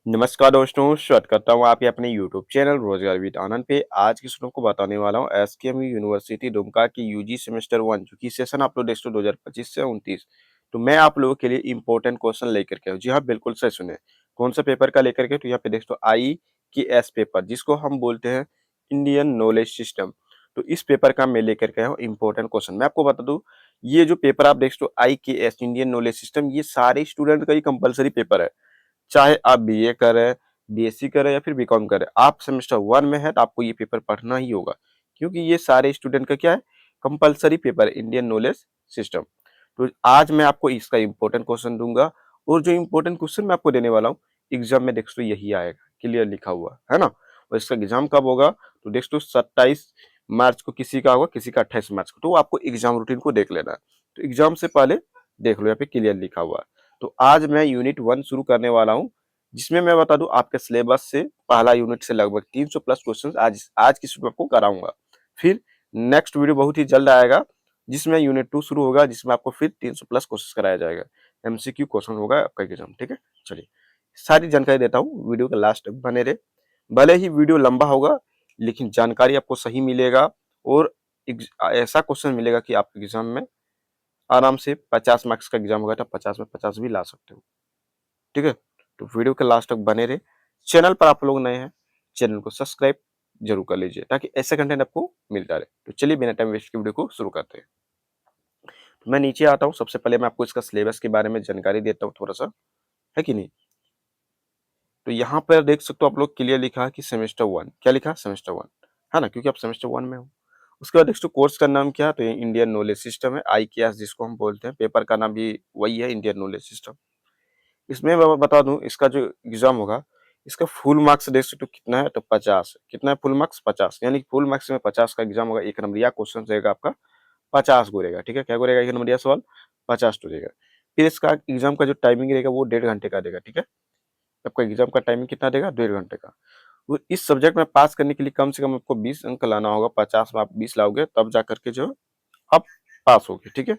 नमस्कार दोस्तों, स्वागत करता हूँ आपके अपने यूट्यूब चैनल रोजगार विद आनंद पे। आज की स्टूडेंट को बताने वाला हूँ एसकेएम यूनिवर्सिटी दुमका की यूजी सेमेस्टर 1 जो कि सेशन आप लोग देख सकते हो 2025 से 29। तो मैं आप लोगों के लिए इंपॉर्टेंट क्वेश्चन लेकर के आया। जी हाँ, बिल्कुल सही सुने। कौन सा पेपर का लेकर के? तो यहाँ पे देख सकते हो आई की एस पेपर, जिसको हम बोलते हैं इंडियन नॉलेज सिस्टम। तो इस पेपर का मैं लेकर के आया हूँ इंपॉर्टेंट क्वेश्चन। मैं आपको बता दूं, ये जो पेपर आप देख सकते हो आई के एस इंडियन नॉलेज सिस्टम, ये सारे स्टूडेंट का ही कंपलसरी पेपर है। चाहे आप बीए करें, बीएससी करें या फिर बीकॉम करें, आप सेमेस्टर 1 में है तो आपको ये पेपर पढ़ना ही होगा, क्योंकि ये सारे स्टूडेंट का क्या है, कंपलसरी पेपर है, इंडियन नॉलेज सिस्टम। तो आज मैं आपको इसका इंपॉर्टेंट क्वेश्चन दूंगा, और जो इंपॉर्टेंट क्वेश्चन मैं आपको देने वाला हूँ एग्जाम में देख तो यही आएगा, क्लियर लिखा हुआ है ना। और इसका एग्जाम कब होगा? तो देख तो 27 मार्च को किसी का होगा, किसी का 28 मार्च को। तो आपको एग्जाम रूटीन को देख लेना है, तो एग्जाम से पहले देख लो, यहाँ पे क्लियर लिखा हुआ है। तो आज मैं यूनिट 1 शुरू करने वाला हूँ, जिसमें मैं बता दूं आपके सिलेबस से पहला यूनिट से लगभग 300 प्लस क्वेश्चन आज की वीडियो आपको कराऊंगा। फिर नेक्स्ट वीडियो बहुत ही जल्द आएगा, जिसमें यूनिट 2 शुरू होगा, जिसमें आपको फिर 300 प्लस क्वेश्चन कराया जाएगा। एमसीक्यू क्वेश्चन होगा आपका एग्जाम, ठीक है। चलिए सारी जानकारी देता हूँ, वीडियो के लास्ट तक बने रहे। भले ही वीडियो लंबा होगा, लेकिन जानकारी आपको सही मिलेगा, और ऐसा क्वेश्चन मिलेगा कि आप एग्जाम में आराम से 50 मार्क्स का एग्जाम होगा तो 50 में 50 भी ला सकते हो, ठीक है। तो वीडियो के लास्ट तक बने रहे। चैनल पर आप लोग नए हैं, चैनल को सब्सक्राइब जरूर कर लीजिए, ताकि ऐसा कंटेंट आपको मिलता रहे। तो चलिए बिना टाइम वेस्ट के वीडियो को शुरू करते हैं। तो मैं नीचे आता हूँ, सबसे पहले मैं आपको इसका सिलेबस के बारे में जानकारी देता हूँ थोड़ा सा, है कि नहीं। तो यहाँ पर देख सकते हो आप लोग, क्लियर लिखा है कि सेमेस्टर 1, क्या लिखा है? सेमेस्टर 1, है ना, क्योंकि आप सेमेस्टर 1 में हो। उसके बाद देख सकते हो कोर्स का नाम क्या है, तो ये इंडियन नॉलेज सिस्टम है, IKS जिसको हम बोलते हैं। पेपर का नाम भी वही है, इंडियन नॉलेज सिस्टम। इसमें मैं बता दूं, इसका जो एग्जाम होगा, इसका फुल मार्क्स देख सकते हो कितना है, तो 50 है। कितना है फुल मार्क्स? 50, यानी फुल मार्क्स में 50 का एग्जाम होगा। एक नंबरिया क्वेश्चन रहेगा आपका, 50 गो रहेगा, ठीक है। क्या गो रहेगा एक नंबरिया सवाल? 50 तो रहेगा। फिर इसका एग्जाम का जो टाइमिंग रहेगा वो 1.5 घंटे का देगा, ठीक है। आपका एग्जाम का टाइमिंग कितना देगा? 1.5 घंटे का। तो इस सब्जेक्ट में पास करने के लिए कम से कम आपको 20 अंक लाना होगा। 50 में आप 20 लाओगे तब जा करके जो आप पास होगे, ठीक है।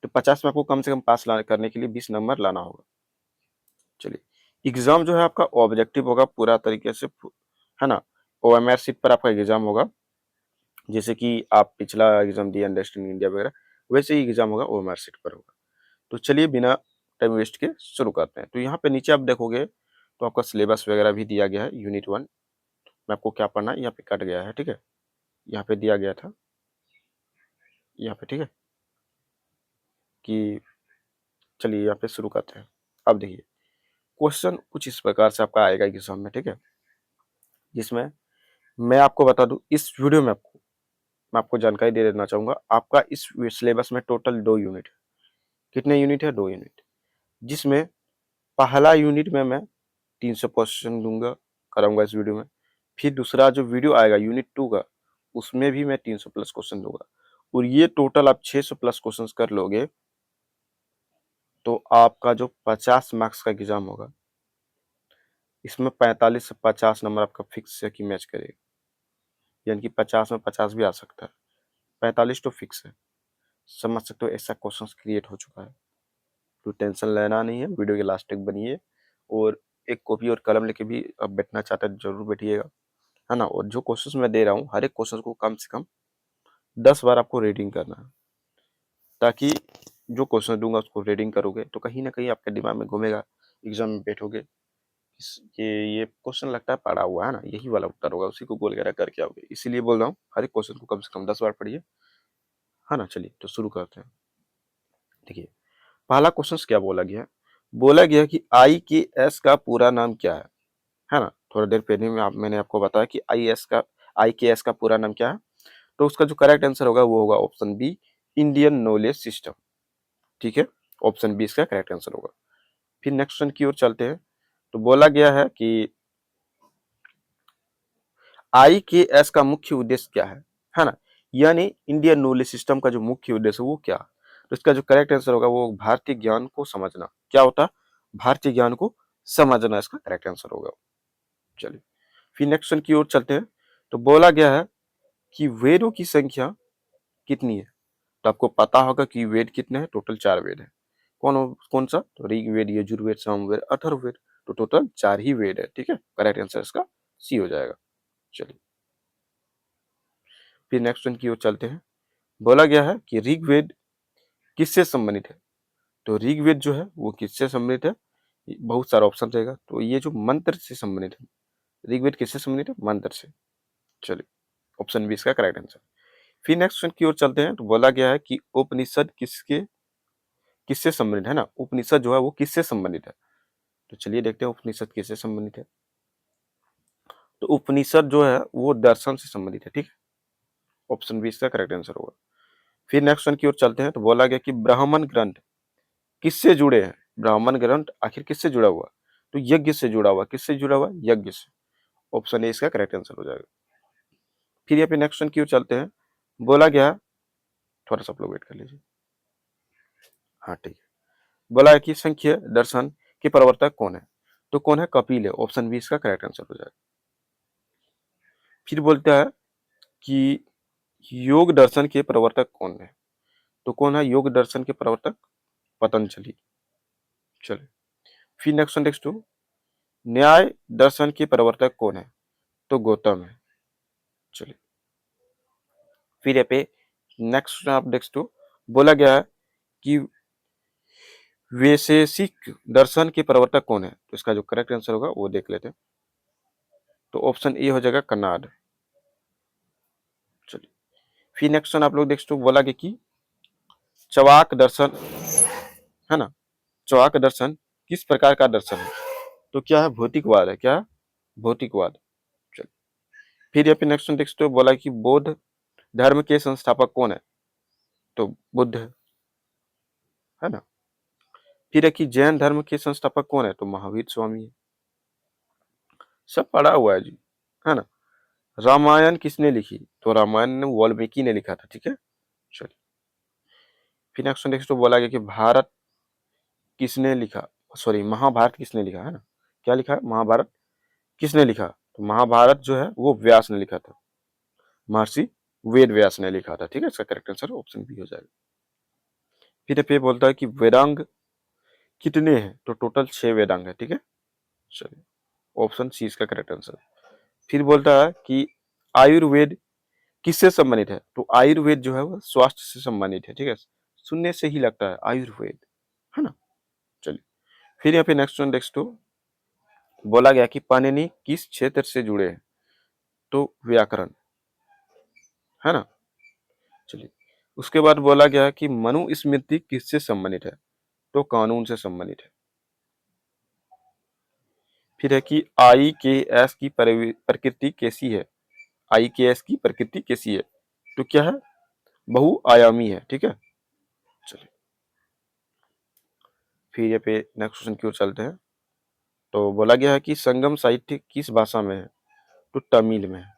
तो 50 में आपको कम से कम पास करने के लिए 20 नंबर लाना होगा। चलिए एग्जाम जो है आपका ऑब्जेक्टिव होगा पूरा तरीके से, है ना। OMR सीट पर आपका एग्जाम होगा, जैसे कि आप पिछला एग्जाम दिया अंडरस्टैंडिंग इंडिया वगैरह, वैसे ही एग्जाम होगा, OMR सीट पर होगा। तो चलिए बिना टाइम वेस्ट के शुरू करते हैं। तो यहाँ पे नीचे आप देखोगे तो आपका सिलेबस वगैरह भी दिया गया है। यूनिट 1 में आपको क्या पढ़ना है यहाँ पे कट गया है, ठीक है। यहाँ पे दिया गया था, यहाँ पे, ठीक है, कि चलिए यहाँ पे शुरू करते हैं। अब देखिए क्वेश्चन कुछ इस प्रकार से आपका आएगा एग्जाम में, ठीक है, जिसमें मैं आपको बता दूं इस वीडियो में मैं आपको जानकारी दे देना चाहूंगा। आपका इस सिलेबस में टोटल 2 यूनिट है। कितने यूनिट है? 2 यूनिट, जिसमें पहला यूनिट में मैं 300 क्वेश्चन दूंगा, कराऊंगा इस वीडियो में। फिर दूसरा जो वीडियो आएगा यूनिट 2 का, उसमें भी मैं 300 प्लस क्वेश्चन दूंगा। और ये टोटल आप 600 प्लस क्वेश्चन कर लोगे तो आपका जो 50 मार्क्स का एग्जाम होगा, इसमें 45 से 50 नंबर आपका फिक्स है कि मैच करेगा, यानी कि 50 में 50 भी आ सकता है। 45 तो फिक्स है, समझ सकते हो, ऐसा क्वेश्चन क्रिएट हो चुका है। तो टेंशन लेना नहीं है, वीडियो के लास्ट तक बनिए, और एक कॉपी और कलम लेके भी अब बैठना चाहते हैं जरूर बैठिएगा, है ना। और जो क्वेश्चन मैं दे रहा हूँ, हर एक क्वेश्चन को कम से कम 10 बार आपको रीडिंग करना है, ताकि जो क्वेश्चन दूंगा उसको रीडिंग करोगे तो कहीं ना कहीं आपके दिमाग में घूमेगा, एग्जाम में बैठोगे, ये क्वेश्चन लगता है पढ़ा हुआ है ना, यही वाला उत्तर होगा, उसी को गोल वगैरह करके आओगे। इसीलिए बोल रहा हूँ हर एक क्वेश्चन को कम से कम 10 बार पढ़िए, है ना। चलिए तो शुरू करते हैं। देखिए पहला क्वेश्चन क्या बोला गया है? बोला गया कि IKS का पूरा नाम क्या है ना। थोड़ा देर पहले में मैंने आपको बताया कि IKS का पूरा नाम क्या है। तो उसका जो करेक्ट आंसर होगा वो होगा option B, Indian knowledge system, ठीक है। ऑप्शन बी इसका करेक्ट आंसर होगा। फिर नेक्स्ट क्वेश्चन की ओर चलते हैं। तो बोला गया है कि IKS का मुख्य उद्देश्य क्या है ना। यानी इंडियन नॉलेज सिस्टम का जो मुख्य उद्देश्य है वो क्या है। तो इसका जो करेक्ट आंसर होगा वो भारतीय ज्ञान को समझना। क्या होता है? भारतीय ज्ञान को समझना इसका करेक्ट आंसर होगा। चलिए फिर नेक्स्ट क्वेश्चन की ओर चलते हैं। तो बोला गया है कि वेदों की संख्या कितनी है। तो आपको पता होगा कि वेद कितने हैं, टोटल 4 वेद है। कौन कौन सा? तो ऋग्वेद, यजुर्वेद, सामवेद, अथर्ववेद। तो टोटल 4 ही वेद है, ठीक है। करेक्ट आंसर इसका सी हो जाएगा। चलिए फिर नेक्स्ट क्वेश्चन की ओर चलते हैं। बोला गया है कि ऋग्वेद किससे संबंधित है? तो ऋग्वेद जो है वो किससे संबंधित है? बहुत सारा ऑप्शन रहेगा, तो ये जो मंत्र से संबंधित है। ऋग्वेद किससे संबंधित है? मंत्र से। चलिए ऑप्शन बी इसका करेक्ट आंसर। फिर नेक्स्ट क्वेश्चन की ओर चलते हैं। तो बोला गया है कि उपनिषद किससे संबंधित है ना, उपनिषद जो है वो किससे संबंधित है? तो चलिए देखते हैं उपनिषद किससे संबंधित है। तो उपनिषद जो है वो दर्शन से संबंधित है, ठीक है। ऑप्शन बी इसका करेक्ट आंसर होगा। फिर नेक्स्ट क्वेश्चन की ओर चलते हैं। तो बोला गया कि ब्राह्मण ग्रंथ किससे जुड़े हैं? ब्राह्मण ग्रंथ आखिर किससे जुड़ा हुआ? तो यज्ञ से जुड़ा हुआ। किससे जुड़ा हुआ? यज्ञ से। ऑप्शन ए इसका करेक्ट आंसर हो जाएगा। फिर यहाँ पे नेक्स्ट क्वेश्चन की ओर चलते हैं। बोला गया, थोड़ा सा आप लोग वेट कर लीजिए। हाँ ठीक है। बोला है कि संख्य दर्शन के प्रवर्तक कौन है? तो कौन है? कपिल है। ऑप्शन बी इसका करेक्ट आंसर हो जाएगा। फिर बोलता है कि योग दर्शन के प्रवर्तक कौन है? तो कौन है योग दर्शन के प्रवर्तक? पतंजलि। चलिए फिर नेक्स्ट टू, न्याय दर्शन के प्रवर्तक कौन है? तो गौतम है। चलिए फिर यहाँ पे नेक्स्ट टू, बोला गया है कि वैशेषिक दर्शन के प्रवर्तक कौन है? तो इसका जो करेक्ट आंसर होगा वो देख लेते हैं। तो ऑप्शन ए हो जाएगा कन्नाड। चलिए फिर नेक्स्ट आप लोग नेक्स्ट बोला गया कि चवाक दर्शन है ना, चवाक दर्शन किस प्रकार का दर्शन है? तो क्या है? भौतिकवाद है। क्या है? भौतिकवाद। चलिए फिर यहाँ पे नेक्स्ट बोला कि बौद्ध धर्म के संस्थापक कौन है? तो बुद्ध है ना। फिर है कि जैन धर्म के संस्थापक कौन है? तो महावीर स्वामी है। सब पढ़ा हुआ है जी, है ना। रामायण किसने लिखी? तो रामायण वाल्मीकि ने लिखा था, ठीक है। चलिए फिर नेक्स्ट बोला गया कि भारत किसने लिखा, सॉरी महाभारत किसने लिखा, है ना। क्या लिखा है? महाभारत किसने लिखा? तो महाभारत जो है वो व्यास ने लिखा था। महर्षि वेद व्यास ने लिखा था, ठीक है। इसका करेक्ट आंसर ऑप्शन बी हो जाएगा। फिर पे बोलता है कि वेदांग कितने हैं? तो टोटल 6 वेदांग है, ठीक है। चलिए ऑप्शन सी इसका करेक्ट आंसर। फिर बोलता है कि आयुर्वेद किससे संबंधित है? तो आयुर्वेद जो है वो स्वास्थ्य से संबंधित है, ठीक है। सुनने से ही लगता है आयुर्वेद, है ना। चलिए फिर यहाँ पे नेक्स्ट बोला गया कि पाणिनि किस क्षेत्र से जुड़े हैं? तो व्याकरण, है ना। चलिए उसके बाद बोला गया कि मनुस्मृति किससे संबंधित है? तो कानून से संबंधित है। फिर है कि आई के एस की प्रकृति कैसी है? आई के एस की प्रकृति कैसी है? तो क्या है? बहुआयामी है, ठीक है। चलिए फिर ये पे नेक्स्ट क्वेश्चन की ओर चलते हैं। तो बोला गया है कि संगम साहित्य किस भाषा में है? तो तमिल में है।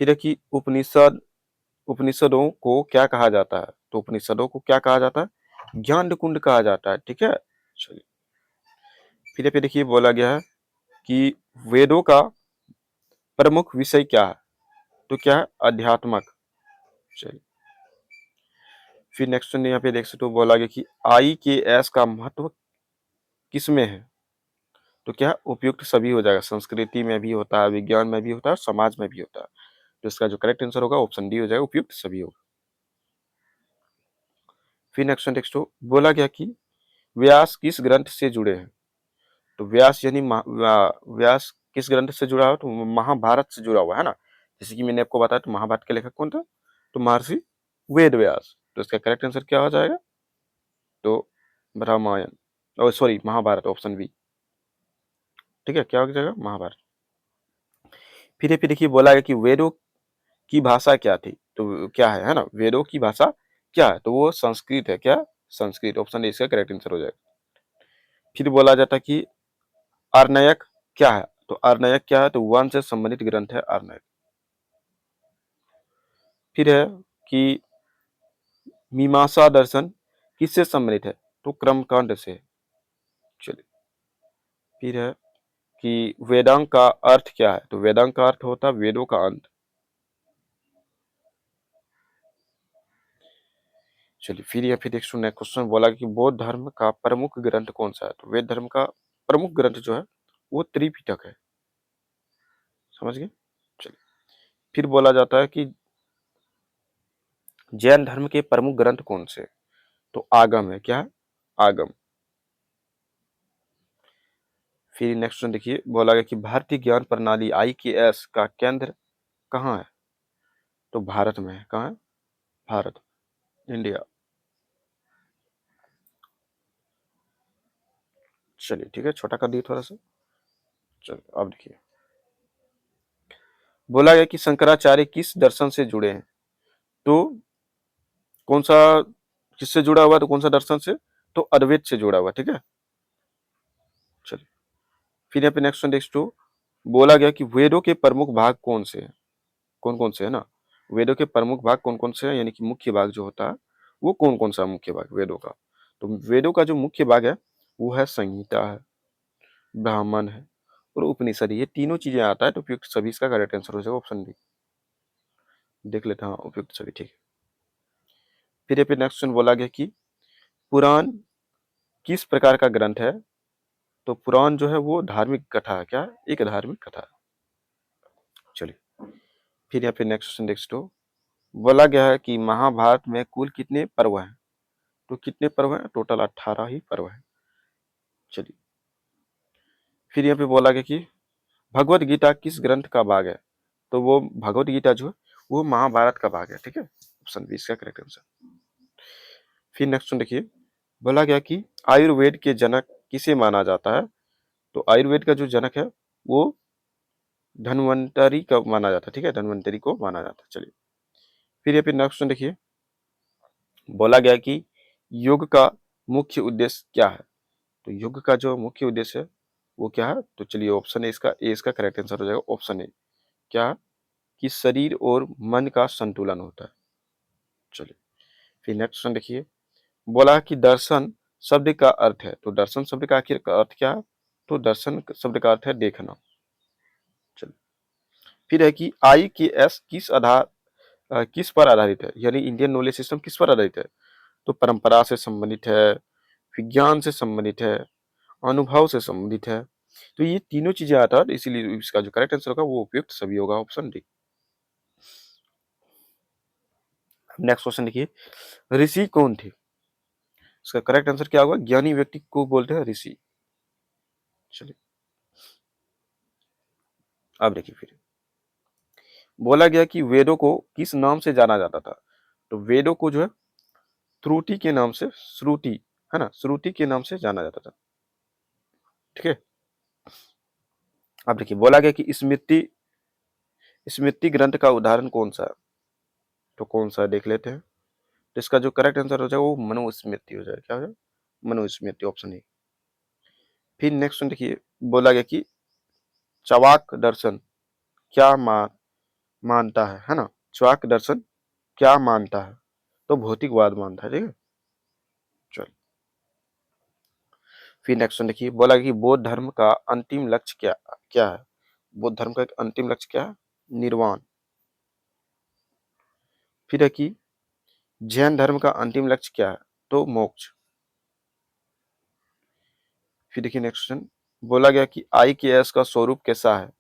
फिर है कि उपनिषदों को क्या कहा जाता है? तो उपनिषदों को क्या कहा जाता है? ज्ञान कुंड कहा जाता है, ठीक है। चलिए फिर पे देखिए बोला गया है कि वेदों का प्रमुख विषय क्या है? तो क्या है? अध्यात्मक। चलिए फिर नेक्स्ट यहाँ पे देख सकते हो, बोला गया कि आई के एस का महत्व किसमें है? तो क्या है? उपयुक्त सभी हो जाएगा। संस्कृति में भी होता है, विज्ञान में भी होता है, समाज में भी होता है। तो इसका जो करेक्ट आंसर होगा ऑप्शन डी हो जाएगा, उपयुक्त सभी होगा। फिर नेक्स्ट बोला गया कि व्यास किस ग्रंथ से जुड़े हैं? तो व्यास यानी व्यास किस ग्रंथ से जुड़ा हुआ? तो महाभारत से जुड़ा हुआ है ना। जैसे कि मैंने आपको बताया, तो महाभारत के लेखक कौन था? तो महर्षि वेद व्यास। तो इसका करेक्ट आंसर क्या हो जाएगा? तो रामायण, ओ सॉरी महाभारत, ऑप्शन बी, ठीक है। क्या हो जाएगा? महाभारत। फिर ये देखिए बोला गया कि वेदों की भाषा क्या थी? तो क्या है ना, वेदों की भाषा क्या है? तो वो संस्कृत है। क्या? संस्कृत। ऑप्शन ए इसका करेक्ट आंसर हो जाएगा। फिर बोला जाता है कि आर्णयक क्या है? तो आर्णयक क्या है? तो वन से संबंधित ग्रंथ है आर्णयक। फिर है कि मीमांसा दर्शन किससे संबंधित है? तो क्रमकांड से। चलिए फिर है कि वेदांग का अर्थ क्या है? तो वेदांग का अर्थ होता है वेदों का अंत। चलिए फिर या फिर नेक्स्ट क्वेश्चन बोला कि बौद्ध धर्म का प्रमुख ग्रंथ कौन सा है? तो वेद धर्म का प्रमुख ग्रंथ जो है वो त्रिपिटक है। समझ गए? चलिए, फिर बोला जाता है कि जैन धर्म के प्रमुख ग्रंथ कौन से? तो आगम है। क्या है? आगम। फिर नेक्स्ट क्वेश्चन देखिए, बोला गया कि भारतीय ज्ञान प्रणाली IKS का केंद्र कहाँ है? तो भारत में है। कहाँ है? भारत, इंडिया। चलिए ठीक है, छोटा कर दिए थोड़ा सा। चलिए अब देखिए, बोला गया कि शंकराचार्य किस दर्शन से जुड़े हैं? तो कौन सा, किससे जुड़ा हुआ है? तो कौन सा दर्शन से? तो अद्वैत से जुड़ा हुआ। ठीक है, चलिए फिर यहाँ पे नेक्स्ट वन नेक्स्ट टू, बोला गया कि वेदों के प्रमुख भाग कौन से हैं? कौन कौन से है ना? वेदों के प्रमुख भाग कौन कौन से हैं, यानी कि मुख्य भाग जो होता है वो कौन कौन सा मुख्य भाग वेदों का? तो वेदों का जो मुख्य भाग है वो है संहिता है, ब्राह्मण है और उपनिषद। ये तीनों चीजें आता है, तो उपयुक्त सभी इसका करेक्ट आंसर हो जाएगा ऑप्शन बी। देख लेते हैं, हाँ उपयुक्त सभी ठीक है। फिर ये पे नेक्स्ट क्वेश्चन बोला गया कि पुराण किस प्रकार का ग्रंथ है? तो पुराण जो है वो धार्मिक कथा है। क्या है? एक धार्मिक कथा है। चलिए फिर यहाँ पे नेक्स्ट क्वेश्चन नेक्स्ट हो, बोला गया है कि महाभारत में कुल कितने पर्व हैं? तो कितने पर्व हैं? टोटल 18 ही पर्व हैं। चलिए फिर यहाँ पे बोला गया कि भगवत गीता किस ग्रंथ का भाग है? तो वो भगवत गीता जो है वो महाभारत का भाग है। ठीक है, ऑप्शन बी इसका करेक्ट आंसर। फिर नेक्स्ट देखिए, बोला गया कि आयुर्वेद के जनक किसे माना जाता है? तो आयुर्वेद का जो जनक है वो धन्वंतरी का माना जाता है। ठीक है, धन्वंतरी को माना जाता है। चलिए फिर ये पे नेक्स्ट देखिए, बोला गया कि योग का मुख्य उद्देश्य क्या है? तो योग का जो मुख्य उद्देश्य है वो क्या है? तो चलिए ऑप्शन ए इसका करेक्ट आंसर हो जाएगा ऑप्शन ए। क्या है? कि शरीर और मन का संतुलन होता है। चलिए फिर नेक्स्ट क्वेश्चन देखिए, बोला कि दर्शन शब्द का अर्थ है। तो दर्शन शब्द का आखिर का अर्थ क्या है? तो दर्शन शब्द का अर्थ है देखना। चलिए फिर है कि IKS किस आधार किस पर आधारित है, यानी इंडियन नॉलेज सिस्टम किस पर आधारित है? तो परंपरा से संबंधित है, विज्ञान से संबंधित है, अनुभव से संबंधित है। तो ये तीनों चीजें आता है, इसीलिए इसका जो करेक्ट आंसर होगा वो उपयुक्त सभी होगा, ऑप्शन डी। नेक्स्ट क्वेश्चन देखिए, ऋषि कौन थे? इसका करेक्ट आंसर क्या होगा? ज्ञानी व्यक्ति को बोलते हैं ऋषि। चलिए अब देखिए, फिर बोला गया कि वेदों को किस नाम से जाना जाता था? तो वेदों को जो है त्रुटि के नाम से, श्रुति है ना, श्रुति के नाम से जाना जाता था। ठीक है, अब देखिए, बोला गया कि स्मृति स्मृति ग्रंथ का उदाहरण कौन सा है? तो कौन सा है देख लेते हैं। तो इसका जो करेक्ट आंसर हो जाएगा वो मनुस्मृति हो जाएगा। क्या हो जाएगा? Manusmriti, option A. फिर नेक्स्ट देखिए, बोला गया कि चवाक दर्शन क्या मानता है ना? चवाक दर्शन क्या मानता है? तो भौतिकवाद मानता है। ठीक है, चल फिर नेक्स्ट देखिए, बोला गया कि बौद्ध धर्म का अंतिम लक्ष्य क्या क्या है? बौद्ध धर्म का एक अंतिम लक्ष्य क्या है? निर्वाण। फिर है कि जैन धर्म का अंतिम लक्ष्य क्या है? तो मोक्ष। फिर देखिए नेक्स्ट क्वेश्चन, बोला गया कि IKS का स्वरूप कैसा है,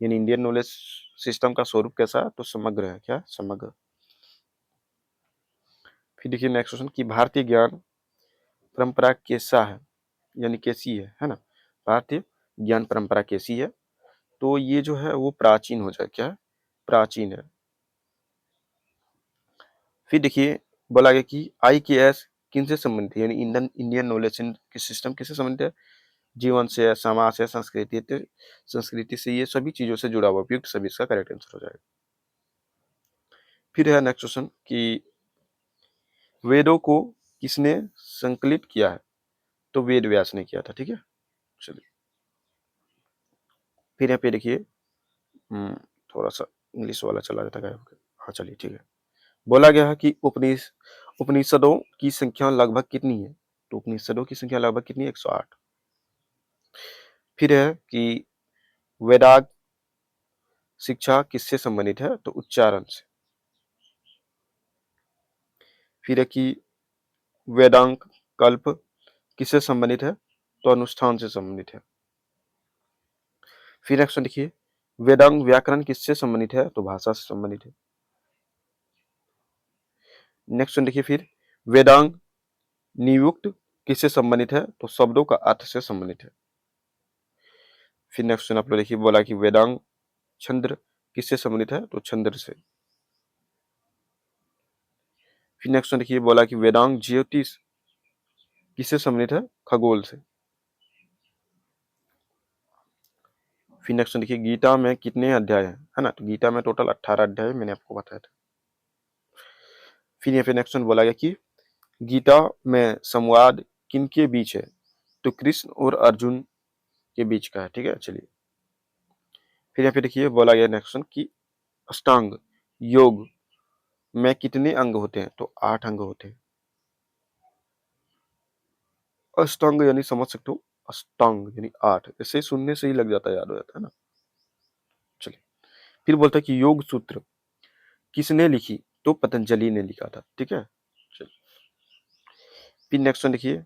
यानी इंडियन नॉलेज सिस्टम का स्वरूप कैसा है? तो समग्र है। क्या? समग्र। फिर देखिए नेक्स्ट क्वेश्चन कि भारतीय ज्ञान परंपरा कैसा है, यानी कैसी है ना? भारतीय ज्ञान परंपरा कैसी है? तो ये जो है वो प्राचीन हो जाए। क्या है? प्राचीन है। फिर देखिए, बोला गया कि IKS किनसे संबंधित है, यानी इंडियन इंडियन नॉलेज सिस्टम किससे संबंधित है? जीवन से, समाज से, संस्कृति से, ये सभी चीजों से जुड़ा हुआ, उपयुक्त सभी इसका करेक्ट आंसर हो जाएगा। फिर है नेक्स्ट क्वेश्चन कि वेदों को किसने संकलित किया है? तो वेद व्यास ने किया था। ठीक है, चलिए फिर यहाँ पे देखिए, थोड़ा सा इंग्लिश वाला चला जाता है। हाँ चलिए ठीक है, बोला गया है कि उपनिषदों की संख्या लगभग कितनी है? तो उपनिषदों की संख्या लगभग कितनी है? 108। फिर है कि वेदाग शिक्षा किससे संबंधित है? तो उच्चारण से। फिर है कि वेदांक कल्प किससे संबंधित है? तो अनुष्ठान से संबंधित है। फिर नेक्स्ट देखिए, वेदांग व्याकरण किससे संबंधित है? तो भाषा से संबंधित है। नेक्स्ट देखिए, फिर वेदांग नियुक्त किससे संबंधित है? तो शब्दों का अर्थ से संबंधित है। फिर नेक्स्ट आप लोग देखिए, बोला कि वेदांग छंद्र किससे संबंधित है? तो छंद्र से। फिर नेक्स्ट देखिए, बोला कि वेदांग ज्योतिष किससे संबंधित है? खगोल से। फिर नेक्स्ट देखिए, गीता में कितने अध्याय है ना? तो गीता में टोटल 18 अध्याय मैंने आपको बताया था। फिर यहाँ पे नेक्स्ट बोला गया कि गीता में संवाद किनके बीच है? तो कृष्ण और अर्जुन के बीच का है। ठीक है, चलिए फिर यहाँ पे देखिए, बोला गया नेक्स्ट कि अष्टांग योग में कितने अंग होते हैं? तो 8 अंग होते हैं। अष्टांग यानी समझ सकते हो, अष्टांग यानी 8, ऐसे सुनने से ही लग जाता है, याद हो जाता है ना। चलिए फिर बोलता है कि योग सूत्र किसने लिखी? तो पतंजलि ने लिखा था। ठीक है, चलिए फिर नेक्स्ट देखिए,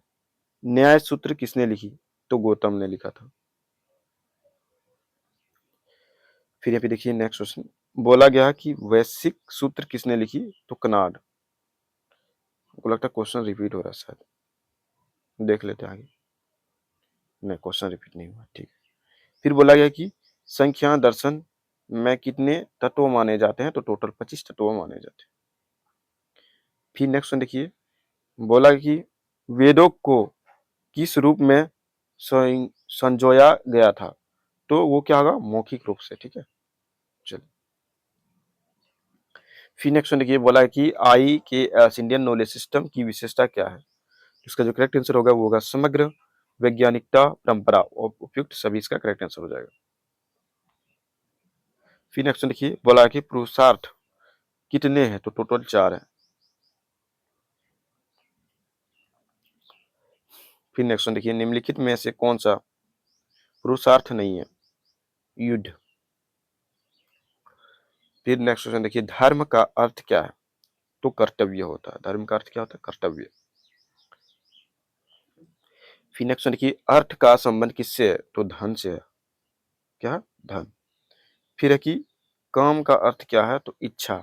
न्याय सूत्र किसने लिखी? तो गौतम ने लिखा था। फिर यहाँ पे देखिए नेक्स्ट क्वेश्चन, बोला गया कि वैश्विक सूत्र किसने लिखी? तो कनाड। को लगता है क्वेश्चन रिपीट हो रहा है, शायद देख लेते हैं आगे। नहीं, क्वेश्चन रिपीट नहीं हुआ। ठीक है, फिर बोला गया कि संख्या दर्शन में कितने तत्व माने जाते हैं? तो टोटल 25 तत्व माने जाते हैं। फिर नेक्स्ट देखिए, बोला कि वेदों को किस रूप में संजोया गया था? तो वो क्या होगा? मौखिक रूप से। ठीक है, चलिए फिर नेक्स्ट देखिए, बोला है कि आई के एस इंडियन नॉलेज सिस्टम की विशेषता क्या है? इसका जो करेक्ट आंसर होगा वो होगा समग्र, वैज्ञानिकता, परंपरा और उपयुक्त, सभी इसका करेक्ट आंसर हो जाएगा। फिर नेक्स्ट देखिए, बोला है कि पुरुषार्थ कितने हैं? तो टोटल 4 है। फिर नेक्स्ट देखिए, निम्नलिखित में से कौन सा पुरुषार्थ नहीं है? युद्ध। फिर नेक्स्ट क्वेश्चन देखिए, धर्म का अर्थ क्या है? तो कर्तव्य होता है। धर्म का अर्थ क्या होता है? कर्तव्य। फिर नेक्स्ट देखिए, अर्थ का संबंध किससे है? तो धन से है। क्या? धन। फिर है कि काम का अर्थ क्या है? तो इच्छा।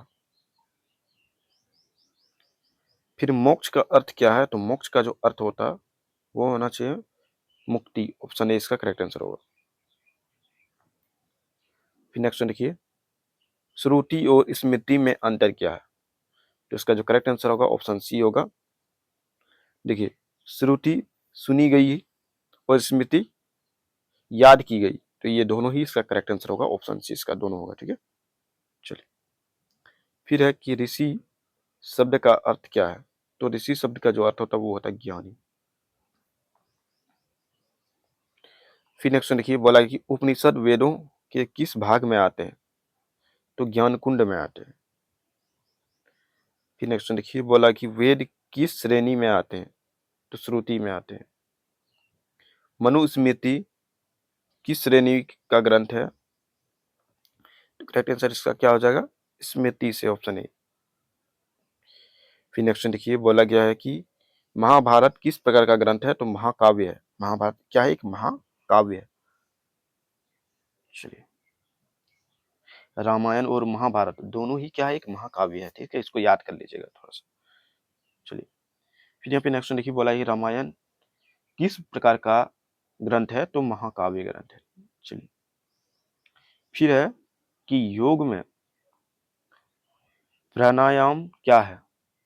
फिर मोक्ष का अर्थ क्या है? तो मोक्ष का जो अर्थ होता है वो होना चाहिए मुक्ति। ऑप्शन ए इसका करेक्ट आंसर होगा। फिर नेक्स्ट देखिए, श्रुति और स्मृति में अंतर क्या है? तो इसका जो करेक्ट आंसर होगा ऑप्शन सी होगा। देखिए, श्रुति सुनी गई और स्मृति याद की गई, तो ये दोनों ही इसका करेक्ट आंसर होगा। ऑप्शन सी इसका दोनों होगा। ठीक है, चलिए फिर है कि ऋषि शब्द का अर्थ क्या है? तो ऋषि शब्द का जो अर्थ होता है वो होता है ज्ञानी। फिर नेक्स्ट देखिए, बोला कि उपनिषद वेदों के किस भाग में आते हैं? तो ज्ञान कुंड में आते हैं। फिर नेक्स्ट देखिए, बोला कि वेद किस श्रेणी में आते हैं? तो श्रुति में आते हैं। मनुस्मृति किस श्रेणी का ग्रंथ है? तो करेक्ट आंसर इसका क्या हो जाएगा? स्मृति से, ऑप्शन ए। फिर नेक्स्ट देखिए, बोला गया है कि महाभारत किस प्रकार का ग्रंथ है? तो महाकाव्य है। महाभारत क्या है? एक महाकाव्य है। चलिए, रामायण और महाभारत दोनों ही क्या है? एक महाकाव्य है। ठीक है, इसको याद कर लीजिएगा थोड़ा सा। चलिए फिर यहाँ पे नेक्स्ट देखिए, बोला है रामायण किस प्रकार का ग्रंथ है? तो महाकाव्य ग्रंथ है। चलिए फिर है कि योग में प्राणायाम क्या है?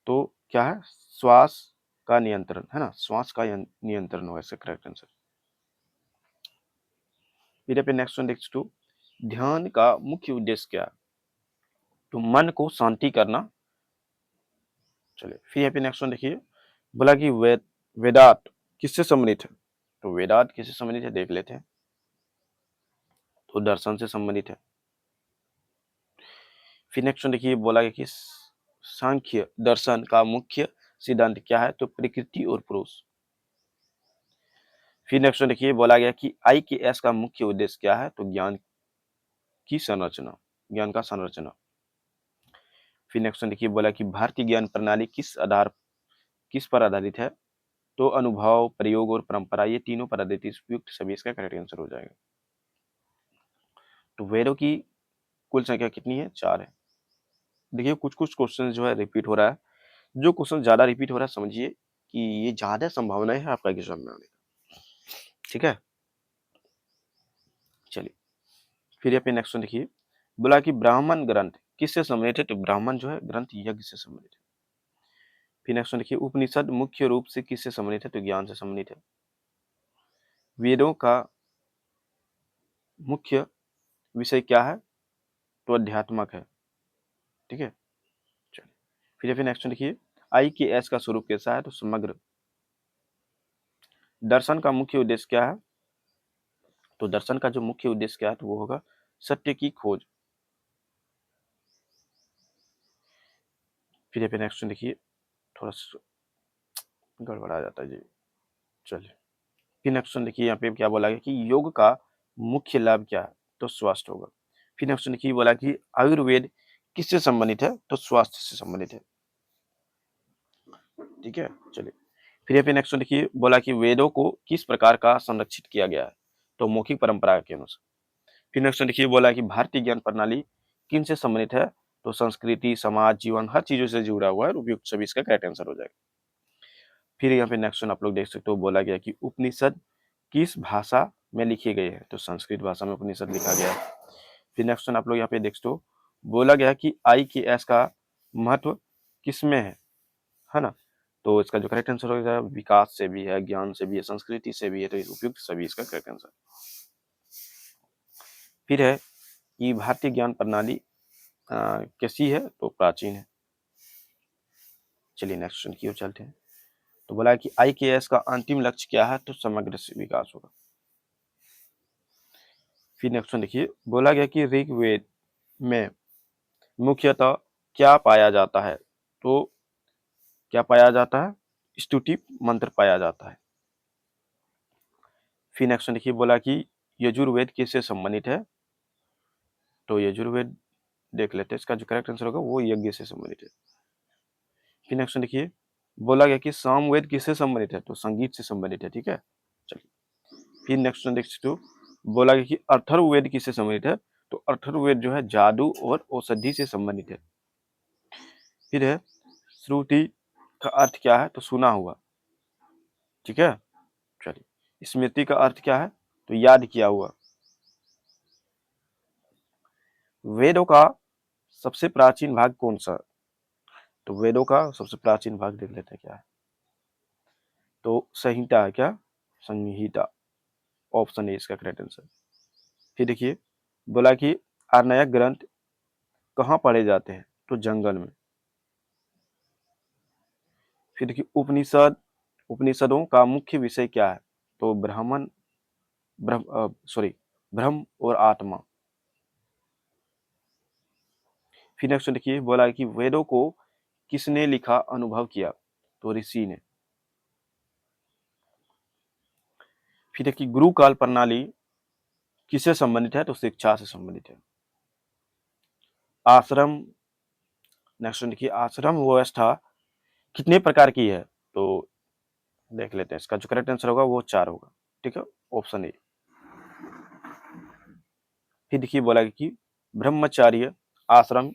तो क्या है? श्वास का नियंत्रण, है ना। श्वास का नियंत्रण होगा इसका करेक्ट आंसर। फिर यहाँ पे नेक्स्ट वन नेक्स्ट टू, ध्यान का मुख्य उद्देश्य क्या है? तो मन को शांति करना। चलिए फिर यहाँ पे नेक्स्ट वन देखिए, बोला कि वेदांत किससे संबंधित है? तो वेदांत किससे संबंधित है देख लेते हैं। तो दर्शन से संबंधित है। फिर नेक्स्ट देखिए, बोला गया कि सांख्य दर्शन का मुख्य सिद्धांत क्या है? तो प्रकृति और पुरुष। फिर नेक्स्ट देखिए, बोला गया कि IKS का मुख्य उद्देश्य क्या है? तो ज्ञान की संरचना, ज्ञान का संरचना। फिर नेक्स्ट देखिए, बोला कि भारतीय ज्ञान प्रणाली किस पर आधारित है? तो अनुभव, प्रयोग और परंपरा ये तीनों पद्धति उपयुक्त सभी इसका करेक्ट आंसर हो जाएगा। तो वेदों की कुल संख्या कितनी है? 4 है। देखिए कुछ-कुछ क्वेश्चन जो है रिपीट हो रहा है। जो क्वेश्चन ज़्यादा रिपीट हो रहा है समझिए कि ये ज़्यादा संभावना है आपका एग्जाम में आने का। ठीक है? चलिए, फिर यहाँ पे नेक्स्ट क्वेश्चन देखिए, बोला कि ब्राह्मण ग्रंथ किससे संबंधित है? तो ब्राह्मण जो है ग्रंथ यज्ञ से संबंधित है। फिर नेक्स्ट क्वेश्चन देखिए, उपनिषद मुख्य रूप से किससे संबंधित है? तो ज्ञान से संबंधित है। वेदों का मुख्य विषय क्या है? तो अध्यात्मक है। ठीक है? चलिए, फिर यहाँ पे नेक्स्ट क्वेश्चन देखिए, IKS का स्वरूप कैसा है? तो समग्र। दर्शन का मुख्य उद्देश्य क्या है? तो दर्शन का जो मुख्य उद्देश्य क्या है? तो वो होगा सत्य की खोज। फिर यहाँ पे नेक्स्ट क्वेश्चन देखिए, थोड़ा सा गड़बड़ा जाता है जी। चलिए, फिर नेक्स्ट क्वेश्चन देखिए यहाँ पे क्या बोला गया कि योग का मुख्य लाभ क्या है? तो स्वास्थ्य होगा। फिर नेक्स्ट क्वेश्चन देखिए, बोला कि आयुर्वेद किससे संबंधित है? तो स्वास्थ्य से संबंधित है। ठीक है, चलिए, फिर यहाँ पे नेक्स्ट क्वेश्चन देखिए, बोला कि वेदों को किस प्रकार का संरक्षित किया गया है? तो मौखिक परंपरा के अनुसार। फिर नेक्स्ट क्वेश्चन देखिए, बोला कि भारतीय ज्ञान प्रणाली किन से संबंधित है? तो संस्कृति, समाज, जीवन हर चीजों से जुड़ा हुआ है। उपयुक्त सभी इसका करेक्ट आंसर हो जाएगा। फिर यहाँ पे नेक्स्ट क्वेश्चन आप लोग देख सकते हो, बोला गया कि उपनिषद किस भाषा में लिखे गए हैं? तो संस्कृत भाषा में उपनिषद लिखा गया है। फिर नेक्स्ट क्वेश्चन आप लोग यहाँ पे देख सकते हो, बोला गया कि IKS का महत्व किसमें है ना? तो इसका जो करेक्ट आंसर हो जाएगा, विकास से भी है, ज्ञान से भी है, संस्कृति से भी है, तो उपयुक्त सभी इसका करेक्ट आंसर। फिर है कि भारतीय ज्ञान प्रणाली कैसी है? तो प्राचीन है। चलिए नेक्स्ट क्वेश्चन की ओर चलते हैं। तो बोला कि IKS का अंतिम लक्ष्य क्या है? तो समग्र विकास होगा। फिर नेक्स्ट क्वेश्चन देखिए, बोला गया कि ऋग्वेद में मुख्यतः क्या पाया जाता है? तो क्या पाया जाता है? स्तुति मंत्र पाया जाता है। फिर नेक्स्ट क्वेश्चन देखिए, बोला कि यजुर्वेद किससे संबंधित है? तो यजुर्वेद देख लेते हैं, इसका जो करेक्ट आंसर होगा वो यज्ञ से संबंधित है। फिर नेक्स्ट देखिए, बोला गया कि सामवेद किससे संबंधित है? तो संगीत से संबंधित है। ठीक है, चलिए, फिर नेक्स्ट देख सकते हो, बोला गया कि अथर्ववेद किससे संबंधित है? तो अथर्ववेद जो है जादू और औषधि से संबंधित है। फिर है श्रुति का अर्थ क्या है? तो सुना हुआ। ठीक है, चलिए, स्मृति का अर्थ क्या है? तो याद किया हुआ। वेदों का सबसे प्राचीन भाग कौन सा? तो वेदों का सबसे प्राचीन भाग देख लेते हैं क्या है। तो संहिता है। क्या? संहिता ऑप्शन ए इसका करेक्ट आंसर। फिर देखिए, बोला कि आर्णयक ग्रंथ कहाँ पढ़े जाते हैं? तो जंगल में। फिर देखिए, उपनिषदों का मुख्य विषय क्या है? तो ब्रह्म और आत्मा। फिर नेक्स्ट देखिए, बोला कि वेदों को किसने लिखा, अनुभव किया? तो ऋषि ने। फिर देखिए, गुरु काल प्रणाली किससे संबंधित है? तो शिक्षा से संबंधित है। आश्रम, नेक्स्ट देखिए, आश्रम व्यवस्था कितने प्रकार की है? तो देख लेते हैं, इसका जो करेक्ट आंसर होगा वो 4 होगा। ठीक है, ऑप्शन ए। फिर देखिए, बोला कि ब्रह्मचार्य आश्रम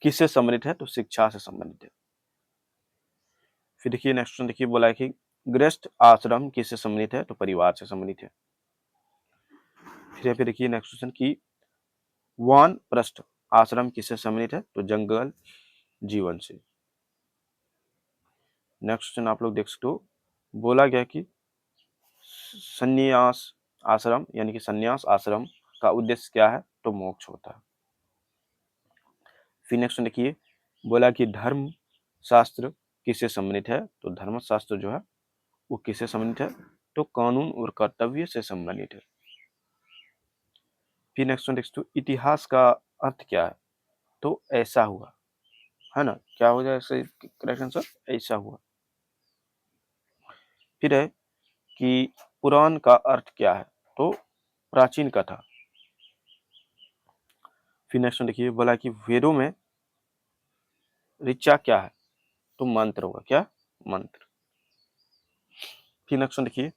किससे संबंधित है? तो शिक्षा से संबंधित है। फिर देखिए नेक्स्ट क्वेश्चन देखिए, बोला है कि गृहस्थ आश्रम किससे संबंधित है? तो परिवार से संबंधित है। फिर देखिए नेक्स्ट क्वेश्चन की वानप्रस्थ आश्रम किससे संबंधित है? तो जंगल जीवन से। नेक्स्ट क्वेश्चन आप लोग देख सकते हो, बोला गया कि संन्यास आश्रम यानी कि संन्यास आश्रम का उद्देश्य क्या है? तो मोक्ष होता है। फिर नेक्स्ट देखिए, बोला कि धर्म शास्त्र किससे संबंधित है? तो धर्म शास्त्र जो है वो किससे संबंधित है? तो कानून और कर्तव्य से संबंधित है। फिर नेक्स्ट देखो, इतिहास का अर्थ क्या है? तो ऐसा हुआ, है ना? क्या हो जाए करेक्ट आंसर? ऐसा हुआ। फिर है कि पुराण का अर्थ क्या है? तो प्राचीन कथा। फिर नेक्स्ट देखिए, बोला कि वेदों में ऋचा क्या है? तो मंत्र होगा। क्या? मंत्र। फिर नेक्स्ट देखिए,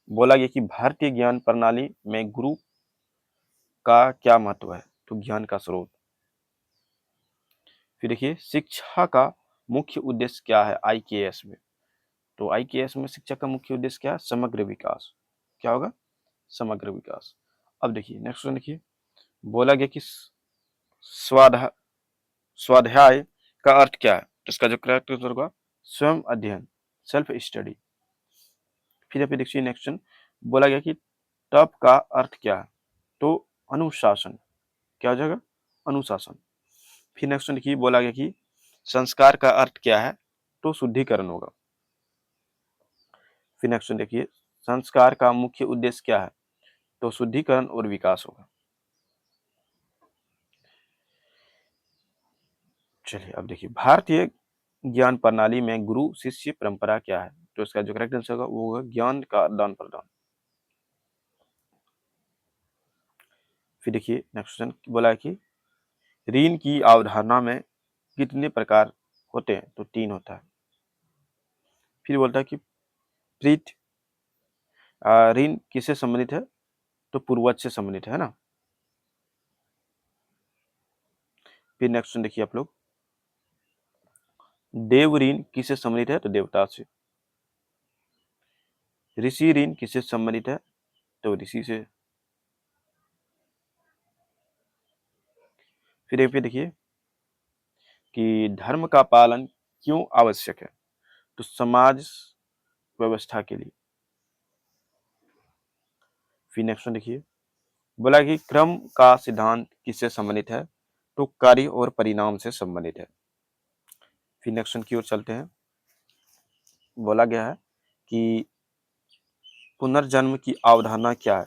बोला गया कि भारतीय ज्ञान प्रणाली में गुरु का क्या महत्व है? तो ज्ञान का स्रोत। फिर देखिए, शिक्षा का मुख्य उद्देश्य क्या है आईकेएस में? तो आईकेएस में शिक्षा का मुख्य उद्देश्य क्या है? समग्र विकास। क्या होगा? समग्र विकास। अब देखिए नेक्स्ट क्वेश्चन देखिए, बोला गया कि स्वाध्याय स्वाध्याय का अर्थ क्या है? तो इसका जो करेक्ट आंसर होगा स्वयं अध्ययन, सेल्फ स्टडी। फिर यहाँ पे देखिए नेक्स्ट क्वेश्चन, बोला गया कि तप का अर्थ क्या है? तो अनुशासन। क्या हो जाएगा? अनुशासन। फिर नेक्स्ट देखिए, बोला गया कि संस्कार का अर्थ क्या है? तो शुद्धिकरण होगा। फिर नेक्स्ट देखिए, संस्कार का मुख्य उद्देश्य क्या है? तो शुद्धिकरण और विकास होगा। चलिए अब देखिए, भारतीय ज्ञान प्रणाली में गुरु शिष्य परंपरा क्या है? तो इसका जो करेक्ट आंसर होगा वो होगा ज्ञान का आदान प्रदान। फिर देखिए नेक्स्ट क्वेश्चन, बोला है कि ऋण की अवधारणा में कितने प्रकार होते हैं? तो 3 होता है। फिर बोलता है कि प्रीत ऋण किससे संबंधित है? तो पूर्वज से संबंधित है ना। फिर नेक्स्ट देखिए आप लोग, देव ऋण किससे संबंधित है? तो देवता से। ऋषि ऋण किससे संबंधित है? तो ऋषि से। फिर एक पे देखिए कि धर्म का पालन क्यों आवश्यक है? तो समाज व्यवस्था के लिए। फिर नेक्स्ट देखिए, बोला कि क्रम का सिद्धांत किससे संबंधित है? तो कार्य और परिणाम से संबंधित है। फिर नेक्स्ट की ओर चलते हैं। बोला गया है कि पुनर्जन्म की अवधारणा क्या है?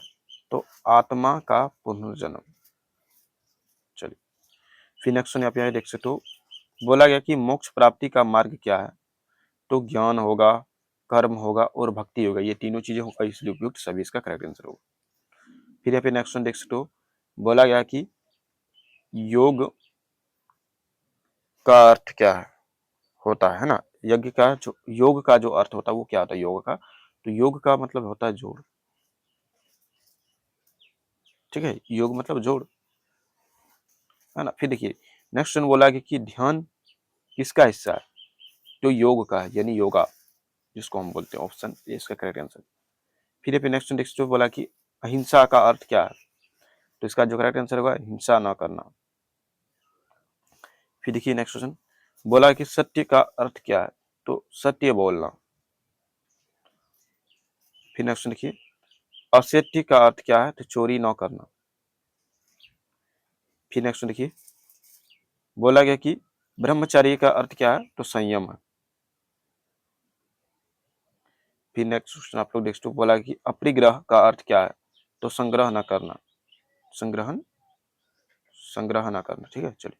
तो आत्मा का पुनर्जन्म। चलिए फिर नेक्स्ट यहाँ पे देख सकते हो, बोला गया कि मोक्ष प्राप्ति का मार्ग क्या है? तो ज्ञान होगा, कर्म होगा और भक्ति होगा। ये तीनों चीजें होगा, इसलिए उपयुक्त सभी इसका करेक्ट आंसर होगा। फिर यहाँ पे नेक्स्ट देख सकते हो, बोला गया कि योग का अर्थ क्या है होता है ना। यज्ञ का जो योग का जो अर्थ होता है वो क्या होता है योग का? तो योग का मतलब होता है जोड़। ठीक है, योग मतलब जोड़ है ना। फिर देखिए नेक्स्ट बोला कि ध्यान किसका हिस्सा है? जो योग का है, यानी योगा जिसको हम बोलते हैं। ऑप्शन ए इसका करेक्ट आंसर। फिर पे नेक्स्ट बोला कि अहिंसा का अर्थ क्या है? तो इसका जो करेक्ट आंसर होगा हिंसा ना करना। फिर देखिए नेक्स्ट क्वेश्चन, बोला कि सत्य का अर्थ क्या है? तो सत्य बोलना। फिर नेक्स्ट देखिए, असत्य का अर्थ क्या है? तो चोरी ना करना। फिर नेक्स्ट देखिए, बोला गया कि ब्रह्मचर्य का अर्थ क्या है? तो संयम है। फिर नेक्स्ट क्वेश्चन आप लोग नेक्स्ट बोला कि अपरिग्रह का अर्थ क्या है? तो संग्रह ना करना, संग्रह ना करना। ठीक है, चलिए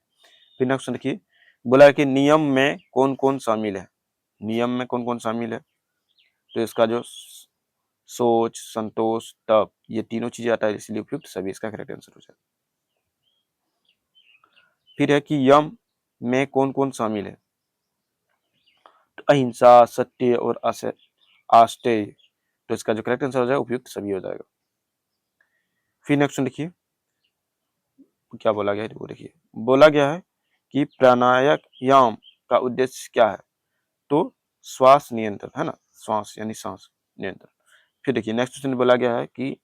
फिर नेक्स्ट देखिए, बोला कि नियम में कौन कौन शामिल है? नियम में कौन कौन शामिल है? तो इसका जो सोच, संतोष, तप, ये तीनों चीजें आता है, इसलिए उपयुक्त सभी इसका करेक्ट आंसर हो जाएगा। फिर है कि यम में कौन कौन शामिल है? तो अहिंसा, सत्य और आस्तेय। तो इसका जो करेक्ट आंसर हो जाएगा उपयुक्त सभी हो जाएगा। फिर नेक्स्ट देखिए क्या बोला गया है, वो देखिए बोला गया है कि प्राणायाम का उद्देश्य क्या है? तो श्वास नियंत्रण है ना, श्वास यानी सांस नियंत्रण। फिर देखिए नेक्स्ट क्वेश्चन बोला गया है कि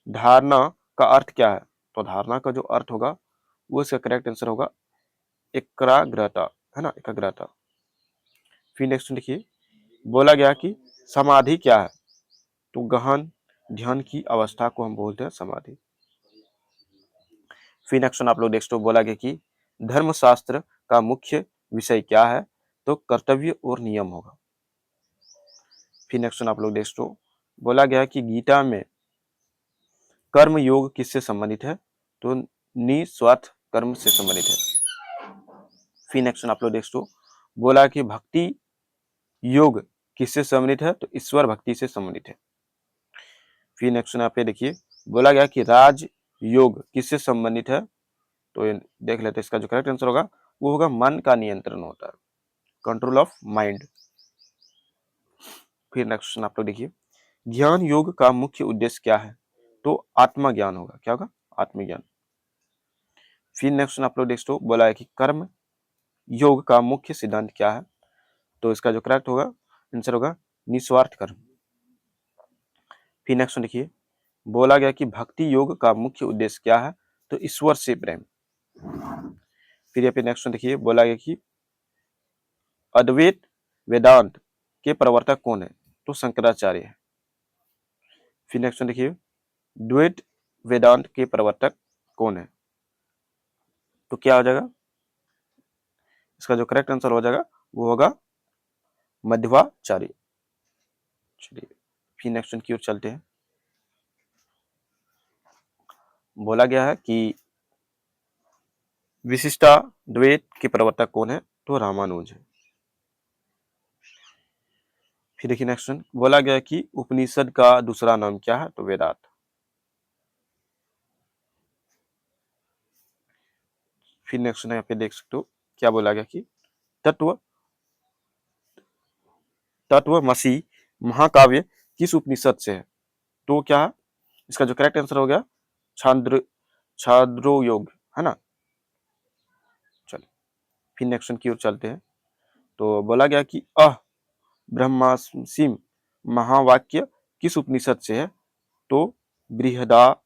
धारणा का अर्थ क्या है? तो धारणा का जो अर्थ होगा वो इसका करेक्ट आंसर होगा एकाग्रता, है ना, एकाग्रता। फिर नेक्स्ट देखिए, बोला गया कि समाधि क्या है? तो गहन ध्यान की अवस्था को हम बोलते हैं समाधि। फिर नेक्स्ट आप लोग नेक्स्ट बोला गया कि धर्मशास्त्र का मुख्य विषय क्या है? तो कर्तव्य और नियम होगा। फिर नेक्स्ट आप लोग नेक्स्ट बोला गया कि गीता में कर्म योग किससे संबंधित है? तो निस्वार्थ कर्म से संबंधित है। फिर नेक्स्ट आप लोग नेक्स्ट बोला कि भक्ति योग किससे संबंधित है? तो ईश्वर भक्ति से संबंधित है। फिर नेक्स्ट यहाँ पे देखिए, बोला गया कि राज योग किससे संबंधित है? तो ये देख लेते हैं, इसका जो करेक्ट आंसर होगा वो होगा मन का नियंत्रण होता है, कंट्रोल ऑफ माइंड। फिर नेक्स्ट क्वेश्चन आप लोग देखिए, ज्ञान योग का मुख्य उद्देश्य क्या है? तो आत्मज्ञान होगा। क्या होगा? आत्मज्ञान। फिर नेक्स्ट क्वेश्चन आप लोग देखो बोला है कि कर्म योग का मुख्य सिद्धांत क्या है? तो इसका जो करेक्ट होगा आंसर होगा निस्वार्थ कर्म। फिर नेक्स्ट देखिए, बोला गया कि भक्ति योग का मुख्य उद्देश्य क्या है? तो ईश्वर से प्रेम। फिर यहाँ पे नेक्स्ट देखिए, बोला गया कि अद्वैत वेदांत के प्रवर्तक कौन है? तो शंकराचार्य है। फिर नेक्स्ट देखिए, द्वैत वेदांत के प्रवर्तक कौन है? तो क्या हो जाएगा? इसका जो करेक्ट आंसर हो जाएगा वो होगा मध्वाचार्य। चलिए फिर नेक्स्ट की ओर चलते हैं। बोला गया है कि विशिष्टाद्वैत के प्रवर्तक कौन है? तो रामानुज है। फिर देखिए नेक्स्ट क्वेश्चन, बोला गया कि उपनिषद का दूसरा नाम क्या है? तो वेदांत। फिर नेक्स्ट यहाँ पे देख सकते हो क्या बोला गया कि तत्व तत्वमसी महाकाव्य किस उपनिषद से है? तो क्या है? इसका जो करेक्ट आंसर हो गया छांद्र छांद्रो योग है ना। चलिए फिर नेक्स्ट की ओर चलते हैं। तो बोला गया कि ब्रह्मासीम महावाक्य किस उपनिषद से है? तो बृहदारण्यक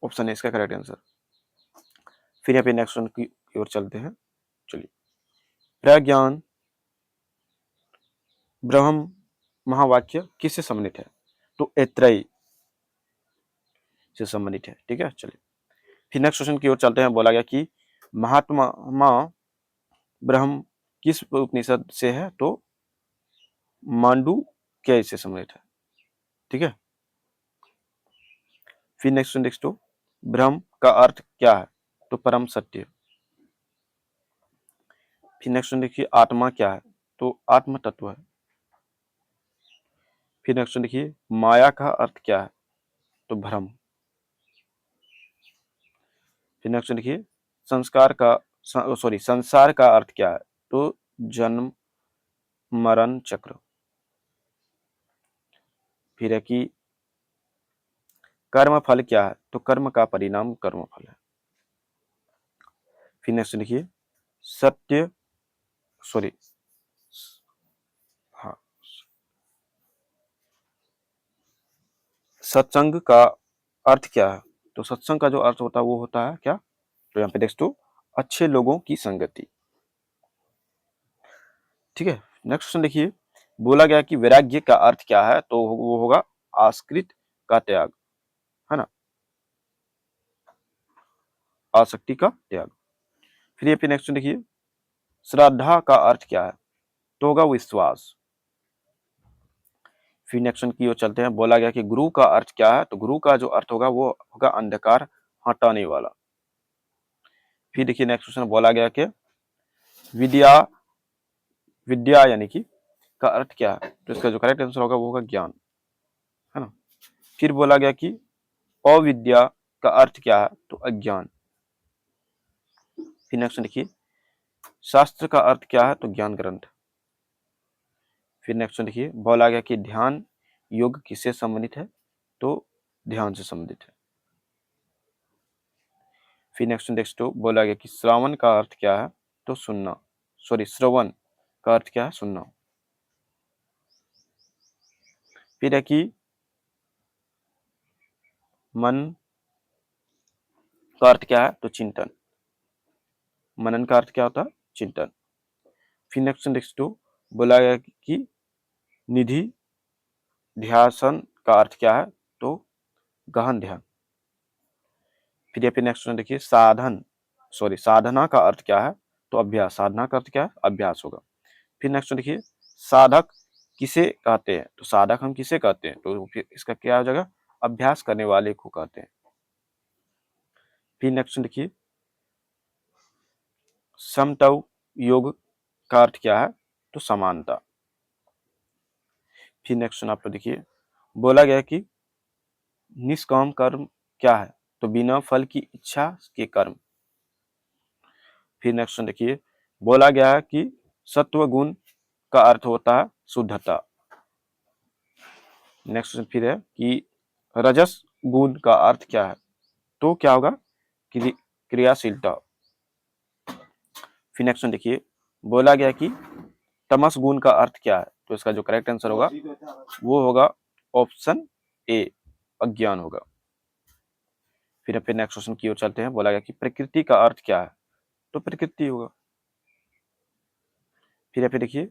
ऑप्शन है इसका करेक्ट आंसर। फिर यहाँ पे नेक्स्ट की ओर चलते हैं। चलिए, प्रज्ञान ब्रह्म महावाक्य किससे संबंधित है? तो ऐत्रेय से संबंधित है। ठीक है, चलिए फिर नेक्स्ट क्वेश्चन की ओर चलते हैं। बोला गया कि महात्मा ब्रह्म किस उपनिषद से है? तो मांडुक्य से संबंधित है। ठीक है, फिर नेक्स्ट ब्रह्म का अर्थ क्या है? तो परम सत्य। फिर नेक्स्ट देखिए, आत्मा क्या है? तो आत्म तत्व है। फिर नेक्स्ट देखिए, माया का अर्थ क्या है? तो भ्रम। फिर नेक्स्ट देखिए, संसार का अर्थ क्या है? तो जन्म मरण चक्र। फिर है कि कर्म फल क्या है? तो कर्म का परिणाम कर्म फल है। फिर नेक्स्ट देखिए, सत्य सॉरी हाँ सत्संग का अर्थ क्या है? तो सत्संग का जो अर्थ होता है वो होता है क्या? तो यहाँ पे देखो अच्छे लोगों की संगति। ठीक है, नेक्स्ट क्वेश्चन देखिए, बोला गया कि वैराग्य का अर्थ क्या है? तो वो होगा आसक्ति का त्याग है ना, आसक्ति का त्याग। फिर ये पे नेक्स्ट देखिए, श्रद्धा का अर्थ क्या है? तो होगा विश्वास। फिर नेक्स्ट की ओर चलते हैं। बोला गया कि गुरु का अर्थ क्या है? तो गुरु का जो अर्थ होगा वो होगा अंधकार हटाने वाला। फिर देखिए नेक्स्ट क्वेश्चन, बोला गया कि विद्या विद्या यानी कि का अर्थ क्या है? तो इसका जो करेक्ट आंसर होगा वो होगा ज्ञान है ना। फिर बोला गया कि अविद्या का अर्थ क्या है? तो अज्ञान। फिर नेक्स्ट देखिए, शास्त्र का अर्थ क्या है? तो ज्ञान ग्रंथ। फिर नेक्स्ट देखिए, बोला गया कि ध्यान योग किससे संबंधित है? तो ध्यान से संबंधित है। फिर नेक्स्ट बोला गया कि श्रावण का अर्थ क्या है? तो सुनना श्रवण का अर्थ क्या है? सुनना। फिर है कि मन का अर्थ क्या है? तो चिंतन। मनन का अर्थ क्या होता है? चिंतन। फिर नेक्स्ट बोला गया कि निधि ध्यान का अर्थ क्या है? तो गहन ध्यान। फिर यहाँ पे नेक्स्ट देखिए, साधना का अर्थ क्या है? तो अभ्यास। साधना का अर्थ क्या है? अभ्यास होगा। फिर नेक्स्ट देखिए, साधक किसे कहते हैं? तो साधक हम किसे कहते हैं? तो फिर इसका क्या हो जाएगा? अभ्यास करने वाले को कहते हैं। फिर नेक्स्ट देखिए, समत्व योग का अर्थ क्या है? तो समानता। फिर नेक्स्ट आप देखिए, बोला गया कि निष्काम कर्म क्या है? तो बिना फल की इच्छा के कर्म। फिर नेक्स्ट देखिए, बोला गया है कि सत्व गुण का अर्थ होता है शुद्धता। नेक्स्ट क्वेश्चन फिर है कि रजस गुण का अर्थ क्या है? तो क्या होगा? क्रियाशीलता। फिर नेक्स्ट क्वेश्चन देखिए, बोला गया कि तमस गुण का अर्थ क्या है? तो इसका जो करेक्ट आंसर होगा वो होगा ऑप्शन ए, अज्ञान होगा। फिर अपने नेक्स्ट क्वेश्चन की ओर चलते हैं। बोला गया कि प्रकृति का अर्थ क्या है? तो प्रकृति होगा। फिर देखिए,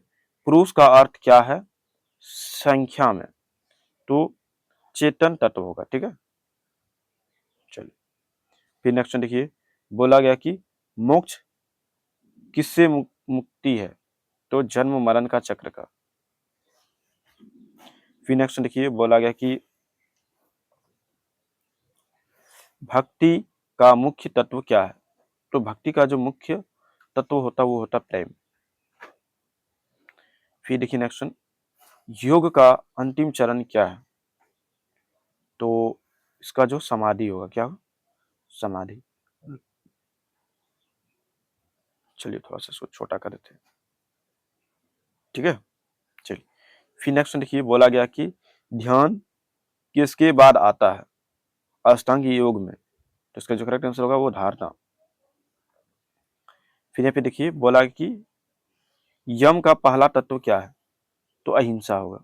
पुरुष का अर्थ क्या है संख्या में? तो चेतन तत्व होगा। ठीक है, चलिए फिर नेक्स्ट देखिए, बोला गया कि मोक्ष किससे मुक्ति है? तो जन्म मरण का चक्र का। फिर नेक्स्ट देखिए, बोला गया कि भक्ति का मुख्य तत्व क्या है? तो भक्ति का जो मुख्य तत्व होता है वो होता प्रेम। फिर देखिए नेक्स्ट, योग का अंतिम चरण क्या है? तो इसका जो समाधि होगा, क्या होगा? समाधि। चलिए थोड़ा सा इसको छोटा कर देते हैं। ठीक है, चलिए फिर नेक्स्ट देखिए, बोला गया कि ध्यान किसके बाद आता है अष्टांग योग में? तो इसका जो करेक्ट आंसर होगा वो धारणा। फिर यहाँ पे देखिए, बोला कि यम का पहला तत्व क्या है? तो अहिंसा होगा।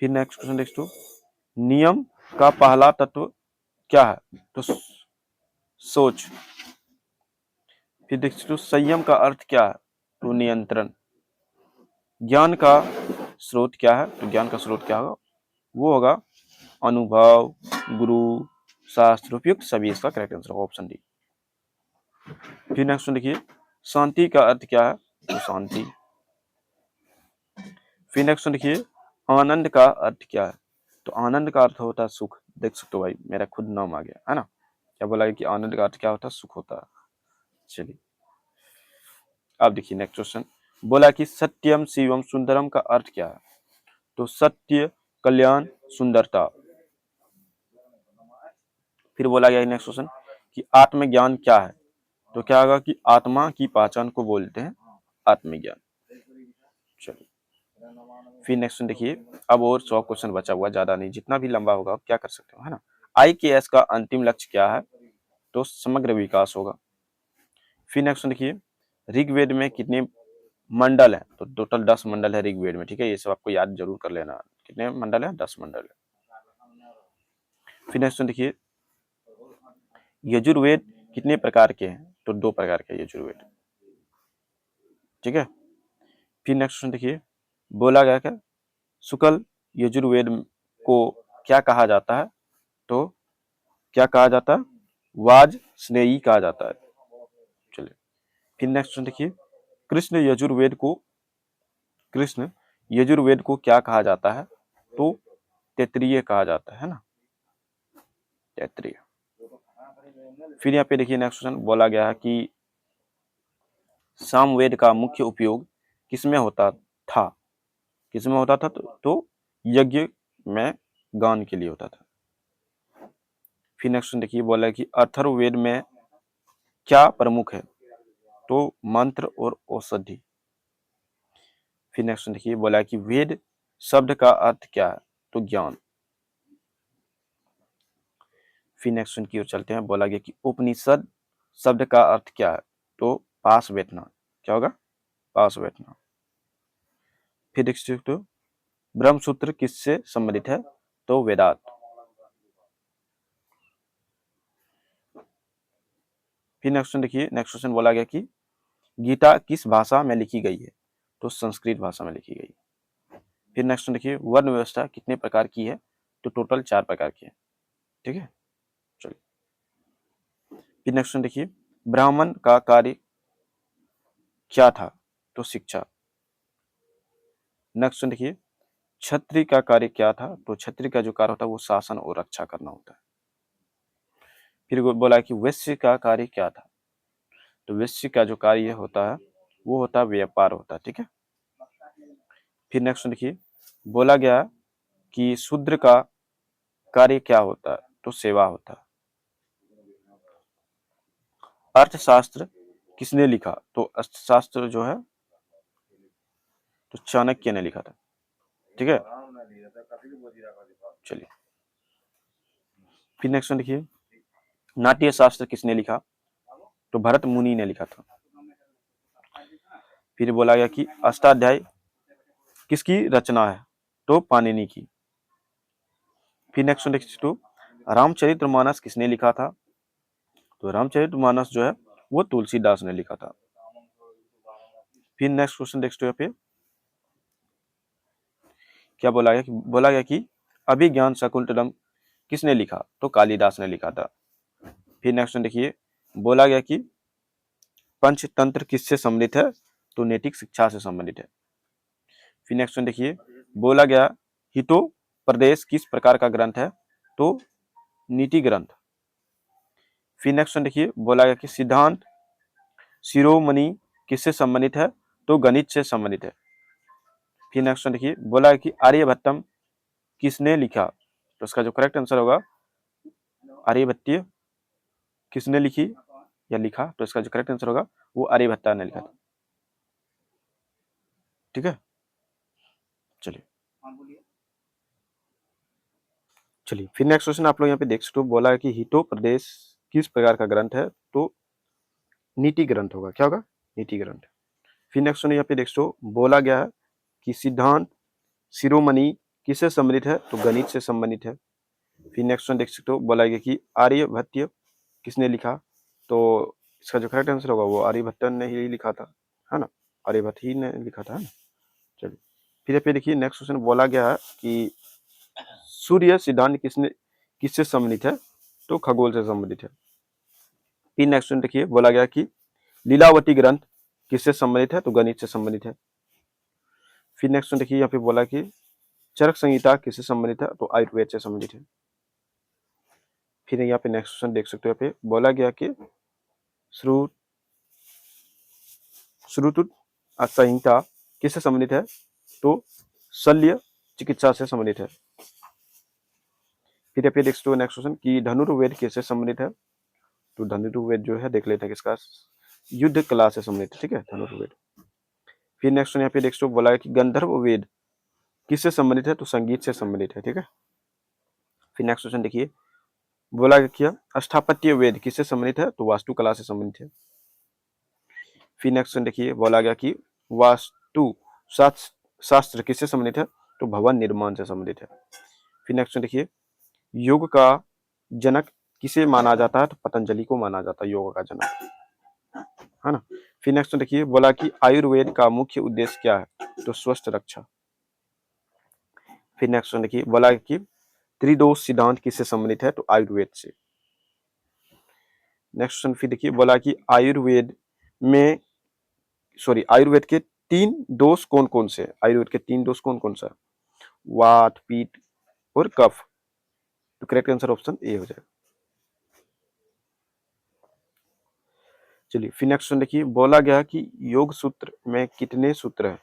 फिर नेक्स्ट क्वेश्चन देखो, नियम का पहला तत्व क्या है? तो सोच। फिर देखो, संयम का अर्थ क्या है? तो नियंत्रण। ज्ञान का स्रोत क्या है? तो ज्ञान का स्रोत क्या होगा? वो होगा अनुभव, गुरु, शास्त्र, उपयुक्त सभी। इसका करेक्ट आंसर होगा ऑप्शन डी। फिर नेक्स्ट देखिए, शांति का अर्थ क्या है? तो शांति। फिर नेक्स्ट देखिए, आनंद का अर्थ क्या है? तो आनंद का अर्थ होता है सुख। देख सकते हो भाई, मेरा खुद नाम आ गया है ना। क्या बोला कि आनंद का अर्थ क्या होता है? सुख होता है। चलिए अब देखिए नेक्स्ट क्वेश्चन, बोला कि सत्यम शिवम सुंदरम का अर्थ क्या है? तो सत्य, कल्याण, सुंदरता। फिर बोला गया नेक्स्ट क्वेश्चन कि आत्मज्ञान क्या है? तो क्या होगा कि आत्मा की पहचान को बोलते हैं आत्मज्ञान। चलिए फिर नेक्स्ट देखिए, अब और 100 क्वेश्चन बचा हुआ, ज्यादा नहीं, जितना भी लंबा होगा क्या कर सकते हो, है ना। IKS का अंतिम लक्ष्य क्या है? तो समग्र विकास होगा। फिर नेक्स्ट देखिए, ऋग्वेद में कितने मंडल है? तो टोटल 10 मंडल है ऋग्वेद में। ठीक है, ये सब आपको याद जरूर कर लेना। कितने मंडल है? 10 मंडल है। फिर नेक्स्ट देखिए, यजुर्वेद कितने प्रकार के हैं? तो 2 प्रकार के यजुर्वेद। ठीक है, फिर नेक्स्ट देखिए, बोला गया क्या शुक्ल यजुर्वेद को क्या कहा जाता है? तो क्या कहा जाता है? वाज स्नेही कहा जाता है। चलिए फिर नेक्स्ट देखिए, कृष्ण यजुर्वेद को क्या कहा जाता है? तो तैत्तिरीय कहा जाता है ना, तैत्तिरीय। फिर यहाँ पे देखिए नेक्स्ट क्वेश्चन, बोला गया है कि सामवेद का मुख्य उपयोग किसमें होता था? किसमें होता था? तो यज्ञ में गान के लिए होता था। फिर नेक्स्ट देखिए, बोला कि अथर्ववेद में क्या प्रमुख है? तो मंत्र और औषधि। फिर नेक्स्ट देखिए, बोला कि वेद शब्द का अर्थ क्या है? तो ज्ञान। फिर नेक्स्ट की ओर चलते हैं। बोला गया कि उपनिषद शब्द का अर्थ क्या है? तो पास बैठना। क्या होगा? पास बैठना। फिर नेक्स्ट तो ब्रह्मसूत्र किससे संबंधित है? तो वेदांत। फिर नेक्स्ट देखिए, नेक्स्ट क्वेश्चन बोला गया कि गीता किस भाषा में लिखी गई है? तो संस्कृत भाषा में लिखी गई। फिर नेक्स्ट देखिए, वर्ण व्यवस्था कितने प्रकार की है? तो टोटल 4 प्रकार की है। ठीक है, चलिए फिर नेक्स्ट देखिए, ब्राह्मण का कार्य क्या था? तो शिक्षा। नेक्स्ट देखिए, क्षत्रिय का कार्य क्या था? तो क्षत्रिय का जो कार्य होता है वो शासन और रक्षा करना होता है। फिर बोला कि वैश्य का कार्य क्या था? तो वैश्य का जो कार्य होता है वो होता है व्यापार होता है। ठीक है, फिर नेक्स्ट देखिए, बोला गया कि शूद्र का कार्य क्या होता है? तो सेवा होता है। अर्थशास्त्र किसने लिखा? तो अर्थशास्त्र जो है तो चाणक्य ने लिखा था। ठीक है, चलिए फिर नेक्स्ट वन देखिए, नाट्य शास्त्र किसने लिखा? तो भरत मुनि ने लिखा था। फिर बोला गया कि अष्टाध्याय किसकी रचना है? तो पाणिनि की। फिर नेक्स्ट वन देखिए, तो रामचरितमानस किसने लिखा था? तो रामचरितमानस जो है वो तुलसीदास ने लिखा था। फिर नेक्स्ट क्वेश्चन देखते पे क्या बोला गया कि अभिज्ञान शकुंतलम किसने लिखा? तो कालिदास ने लिखा था। फिर नेक्स्ट देखिए, बोला गया कि पंचतंत्र किससे संबंधित है? तो नैतिक शिक्षा से संबंधित है। फिर नेक्स्ट देखिए, बोला गया हितो प्रदेश किस प्रकार का ग्रंथ है? तो नीति ग्रंथ। फिर नेक्स्ट देखिए, बोला गया कि सिद्धांत शिरोमणि किससे संबंधित है? तो गणित से संबंधित है। फिर नेक्स्ट देखिए, बोला है कि आर्यभट्टम किसने लिखा? तो इसका जो करेक्ट आंसर होगा, आर्यभट्टीय किसने लिखी या लिखा? तो इसका जो करेक्ट आंसर होगा वो आर्यभट्टा ने लिखा था। ठीक है, चलिए फिर नेक्स्ट क्वेश्चन आप लोग यहाँ पे देख सकते हो, बोला है कि हितो प्रदेश किस प्रकार का ग्रंथ है? तो नीति ग्रंथ होगा। क्या होगा? नीति ग्रंथ। फिर नेक्स्ट क्वेश्चन यहाँ पे देख सकते हो, बोला गया है कि सिद्धांत शिरोमणि किससे संबंधित है? तो गणित से संबंधित है। फिर नेक्स्ट वन देख सकते हो, बोला गया कि आर्यभट्ट किसने लिखा? तो इसका जो करेक्ट आंसर होगा वो आर्यभट्टन ने ही लिखा था, है ना, आर्यभट्ट ही ने लिखा था, है ना। चलिए फिर पे देखिए, नेक्स्ट क्वेश्चन बोला गया है कि सूर्य सिद्धांत किससे संबंधित है? तो खगोल से संबंधित है। फिर नेक्स्ट क्वेश्चन देखिए, बोला गया कि लीलावती ग्रंथ किससे संबंधित है? तो गणित से संबंधित है। फिर नेक्स्ट क्वेश्चन देखिए, यहाँ पे बोला कि चरक संहिता किससे संबंधित है? तो आयुर्वेद से संबंधित है। फिर यहाँ पे नेक्स्ट क्वेश्चन देख सकते हो, यहाँ पे बोला गया कि श्रुतुत संहिता किससे संबंधित है? तो शल्य चिकित्सा से संबंधित है। फिर यहाँ पे देख सकते हो नेक्स्ट क्वेश्चन कि धनुर्वेद किससे संबंधित है? तो धनुर्वेद जो है देख लेते हैं किसका, युद्ध कला से संबंधित है। ठीक है, धनुर्वेद। फिर नेक्स्ट यहाँ पे देख सकते हो, बोला है कि गंधर्व वेद किससे संबंधित है? तो संगीत से संबंधित है। ठीक है, फिर नेक्स्ट क्वेश्चन देखिए, बोला क्या स्थापत्य वेद किससे संबंधित है? तो वास्तुकला से संबंधित है। फिर नेक्स्ट देखिए, बोला गया कि वास्तु शास्त्र किससे संबंधित है? तो भवन निर्माण से संबंधित है। फिर नेक्स्ट देखिए, योग का जनक किसे माना जाता है? तो पतंजलि को माना जाता है योग का जनक, है ना। फिर नेक्स्ट देखिए, बोला कि आयुर्वेद का मुख्य उद्देश्य क्या है? तो स्वस्थ रक्षा। फिर नेक्स्ट देखिए, बोला कि त्रिदोष सिद्धांत किससे संबंधित है? तो आयुर्वेद से। नेक्स्ट फिर देखिए, बोला कि आयुर्वेद के 3 दोष कौन कौन से? आयुर्वेद के 3 दोष कौन कौन सा? वात, पित्त और कफ। तो करेक्ट आंसर ऑप्शन ए हो जाएगा। चलिए फिर नेक्स्ट देखिए, बोला गया कि योग सूत्र में कितने सूत्र हैं?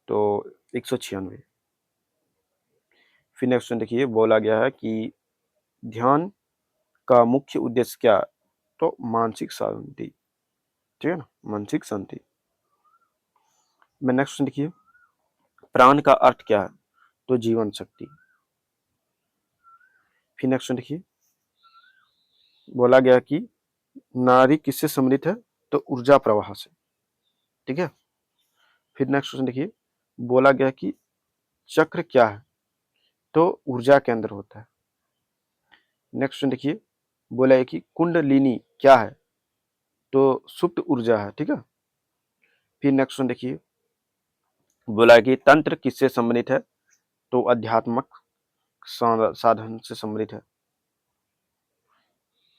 तो 196। फिर नेक्स्ट देखिए, बोला गया है कि ध्यान का मुख्य उद्देश्य क्या है? तो मानसिक शांति। ठीक है ना, मानसिक शांति। मैं नेक्स्ट देखिए, प्राण का अर्थ क्या है? तो जीवन शक्ति। फिर नेक्स्ट देखिए, बोला गया कि नारी किससे संबंधित है? तो ऊर्जा प्रवाह से। ठीक है, फिर नेक्स्ट क्वेश्चन देखिए, बोला गया कि चक्र क्या है? तो ऊर्जा के अंदर होता है। नेक्स्ट क्वेश्चन देखिए, बोला है कि कुंडलिनी क्या है? तो सुप्त ऊर्जा है। ठीक है, फिर नेक्स्ट क्वेश्चन देखिए, बोला है कि तंत्र किससे संबंधित है? तो अध्यात्मक साधन से संबंधित है।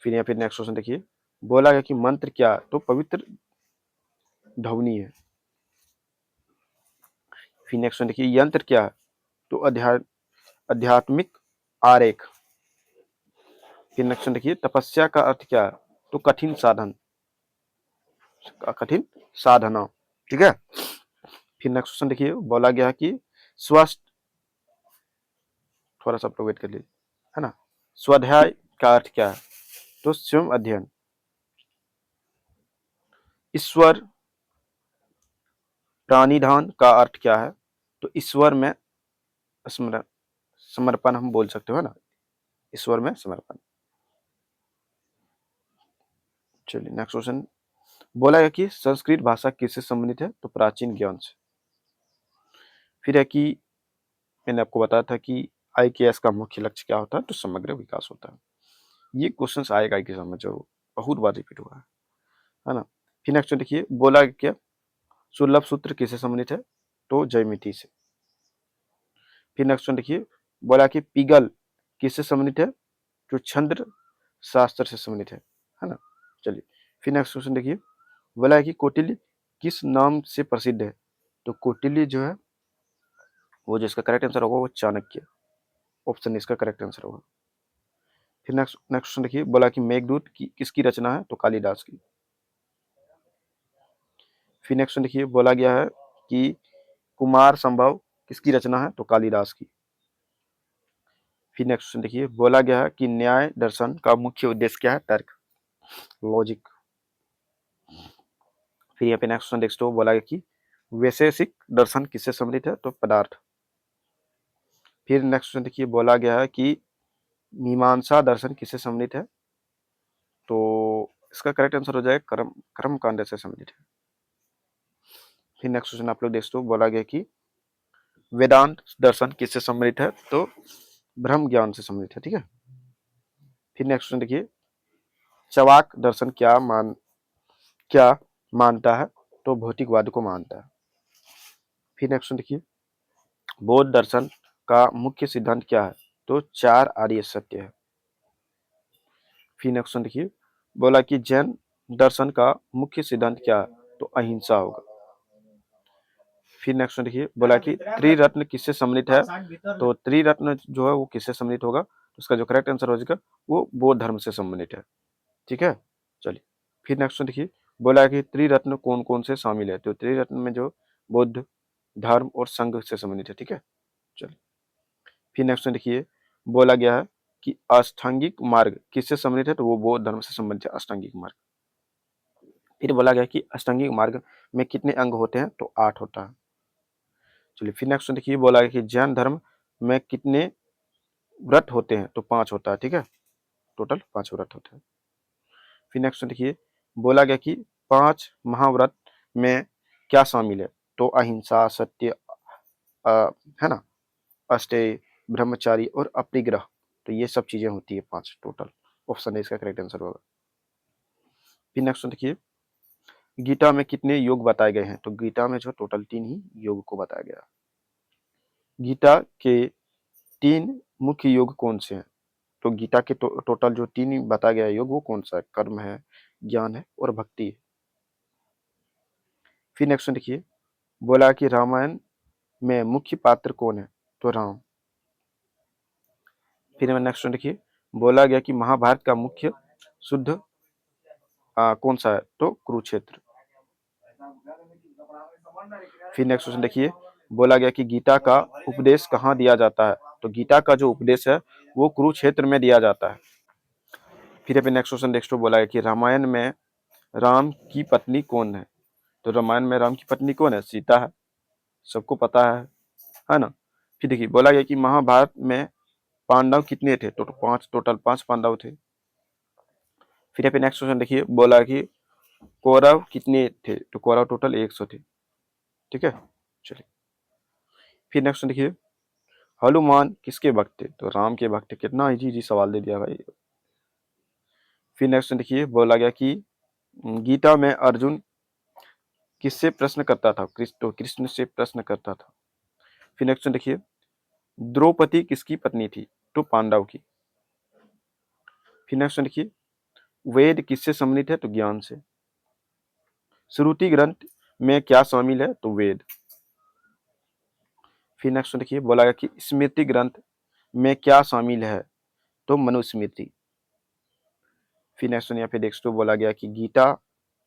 फिर यहाँ पे नेक्स्ट क्वेश्चन देखिए, बोला गया कि मंत्र क्या है? तो पवित्र ध्वनि है। फिर नेक्स्ट देखिए, यंत्र क्या है? तो आध्यात्मिक आरेख। फिर नेक्स्ट देखिए, तपस्या का अर्थ क्या है? तो कठिन साधन, कठिन साधना। ठीक है, फिर नेक्स्ट क्वेश्चन देखिए, बोला गया कि स्वस्थ, थोड़ा सा वेट कर लीजिए, है ना। स्वाध्याय का अर्थ क्या है? तो स्वयं अध्ययन। ईश्वर प्राणिधान का अर्थ क्या है? तो ईश्वर में स्मरण समर्पण हम बोल सकते हो ना, ईश्वर में समर्पण। चलिए नेक्स्ट क्वेश्चन, बोला है कि संस्कृत भाषा किससे संबंधित है? तो प्राचीन ज्ञान से। फिर है कि मैंने आपको बताया था कि आईकेएस का मुख्य लक्ष्य क्या होता है? तो समग्र विकास होता है। ये क्वेश्चन आएगा एग्जाम में, जो बहुत बार रिपीट हुआ है ना। फिर नेक्स्ट देखिए, बोला क्या सुलभ सूत्र किससे संबंधित है? तो ज्यामिति से। फिर नेक्स्ट देखिए, बोला कि पिगल किससे संबंधित है? जो छंद शास्त्र से संबंधित है ना। चलिए फिर नेक्स्ट क्वेश्चन देखिए, बोला है कि कौटिल्य किस नाम से प्रसिद्ध है? तो कौटिल्य जो है वो, जो इसका करेक्ट आंसर होगा वो चाणक्य, ऑप्शन इसका करेक्ट आंसर होगा। फिर नेक्स्ट क्वेश्चन देखिए, बोला कि मेघदूत की किसकी रचना है? तो कालिदास की। फिर नेक्स्ट देखिए, बोला गया है कि कुमार संभव किसकी रचना है? तो कालिदास की। फिर नेक्स्ट क्वेश्चन देखिए, बोला गया है कि न्याय दर्शन का मुख्य उद्देश्य क्या है? तर्क, लॉजिक। फिर यहाँ पे नेक्स्ट क्वेश्चन देखते हो, बोला गया कि वैशेषिक दर्शन किससे संबंधित है? तो पदार्थ। फिर नेक्स्ट क्वेश्चन देखिए, बोला गया है कि मीमांसा दर्शन किससे संबंधित है? तो इसका करेक्ट आंसर हो जाएगा कर्म कर्म कांड से संबंधित है। फिर नेक्स्ट क्वेश्चन आप लोग देखते हो, बोला गया कि वेदांत दर्शन किससे संबंधित है? तो ब्रह्म ज्ञान से संबंधित है। ठीक है। फिर नेक्स्ट क्वेश्चन देखिए, चवाक दर्शन क्या मानता है? तो भौतिकवाद को मानता है। फिर नेक्स्ट क्वेश्चन देखिए, बौद्ध दर्शन का मुख्य सिद्धांत क्या है? तो चार आर्य सत्य है। फिर नेक्स्ट क्वेश्चन देखिए, बोला कि जैन दर्शन का मुख्य सिद्धांत क्या है? तो अहिंसा होगा। फिर नेक्स्ट देखिए, बोला कि त्रिरत्न किससे सम्मिलित है? तो त्रिरत्न जो है वो किससे सम्मिलित होगा? तो उसका जो करेक्ट आंसर हो जाएगा वो बौद्ध धर्म से सम्मिलित है। ठीक है। चलिए फिर नेक्स्ट देखिए, बोला कि त्रिरत्न कौन कौन से शामिल है? तो त्रिरत्न में जो बौद्ध धर्म और संघ से सम्मिलित है। ठीक है। चलिए फिर नेक्स्ट देखिए, बोला गया है कि अष्टांगिक मार्ग किससे सम्मिलित है? तो वो बौद्ध धर्म से संबंधित है, अष्टांगिक मार्ग। फिर बोला गया कि अष्टांगिक मार्ग में कितने अंग होते हैं? तो 8 होता है। चलिए फिर नेक्स्ट देखिए, बोला गया कि जैन धर्म में कितने व्रत होते हैं? तो 5 होता है। ठीक है। टोटल 5 व्रत होते हैं। फिर नेक्स्ट देखिए, बोला गया कि 5 महाव्रत में क्या शामिल है? तो अहिंसा, सत्य, है ना, अष्टेय, ब्रह्मचारी और अपरिग्रह। तो ये सब चीजें होती है 5 टोटल। ऑप्शन है इसका करेक्ट आंसर होगा। फिर नेक्स्ट देखिए, गीता में कितने योग बताए गए हैं? तो गीता में जो टोटल 3 ही योग को बताया गया। गीता के 3 मुख्य योग कौन से हैं? तो गीता के टोटल जो 3 बताया गया योग वो कौन सा है? कर्म है, ज्ञान है और भक्ति है। फिर नेक्स्ट देखिए, बोला कि रामायण में मुख्य पात्र कौन है? तो राम। फिर नेक्स्ट देखिए, बोला गया कि महाभारत का मुख्य शुद्ध कौन सा है? तो कुरुक्षेत्र। फिर नेक्स्ट क्वेश्चन देखिए, बोला गया कि गीता का उपदेश कहाँ दिया जाता है? तो गीता का जो उपदेश है वो कुरुक्षेत्र में दिया जाता है। फिर अभी नेक्स्ट क्वेश्चन नेक्स्ट बोला गया कि रामायण में राम की पत्नी कौन है? तो रामायण में राम की पत्नी कौन है? सीता है, सबको पता है ना। फिर देखिए, बोला गया कि महाभारत में पांडव कितने थे? तो टोटल 5 पांडव थे। फिर यहाँ पे नेक्स्ट क्वेश्चन देखिए, बोला कि कौरव कितने थे? तो कौरव टोटल 100 थे। ठीक है। चलिए फिर नेक्स्ट देखिए, हनुमान किसके भक्त थे? तो राम के भक्त थे। कितना इजी इजी सवाल दे दिया भाई। फिर नेक्स्ट देखिए, बोला गया कि गीता में अर्जुन किससे प्रश्न करता था? कृष्ण से प्रश्न करता था। फिर नेक्स्ट देखिए, द्रौपदी किसकी पत्नी थी? तो पांडव की। फिर नेक्स्ट देखिए, वेद किससे सम्मिलित है? तो ज्ञान से। श्रुति ग्रंथ में क्या शामिल है? तो वेद। फिर नेक्स्ट देखिए, बोला गया कि स्मृति ग्रंथ में क्या शामिल है? तो मनुस्मृति। फिर नेक्स्ट यहाँ पे नेक्स्ट बोला गया कि गीता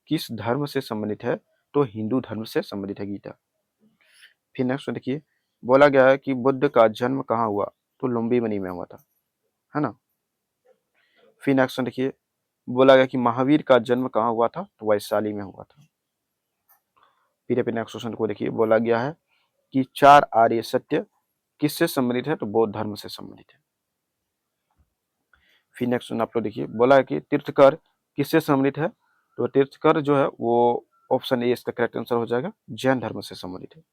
किस धर्म से संबंधित है? तो हिंदू धर्म से संबंधित है गीता। फिर नेक्स्ट देखिए, बोला गया है कि बुद्ध का जन्म कहाँ हुआ? तो लुम्बिनी में हुआ था, है ना। फिर नेक्स्ट देखिए, बोला गया कि महावीर का जन्म कहाँ हुआ था? तो वैशाली में हुआ था। फिर अपने नेक्स्ट क्वेश्चन को देखिए, बोला गया है कि 4 आर्य सत्य किससे संबंधित है? तो बौद्ध धर्म से संबंधित है। फिर नेक्स्ट क्वेश्चन आप लोग देखिए, बोला है कि तीर्थकर किससे संबंधित है? तो तीर्थकर जो है वो ऑप्शन ए इसका करेक्ट आंसर हो जाएगा, जैन धर्म से संबंधित है।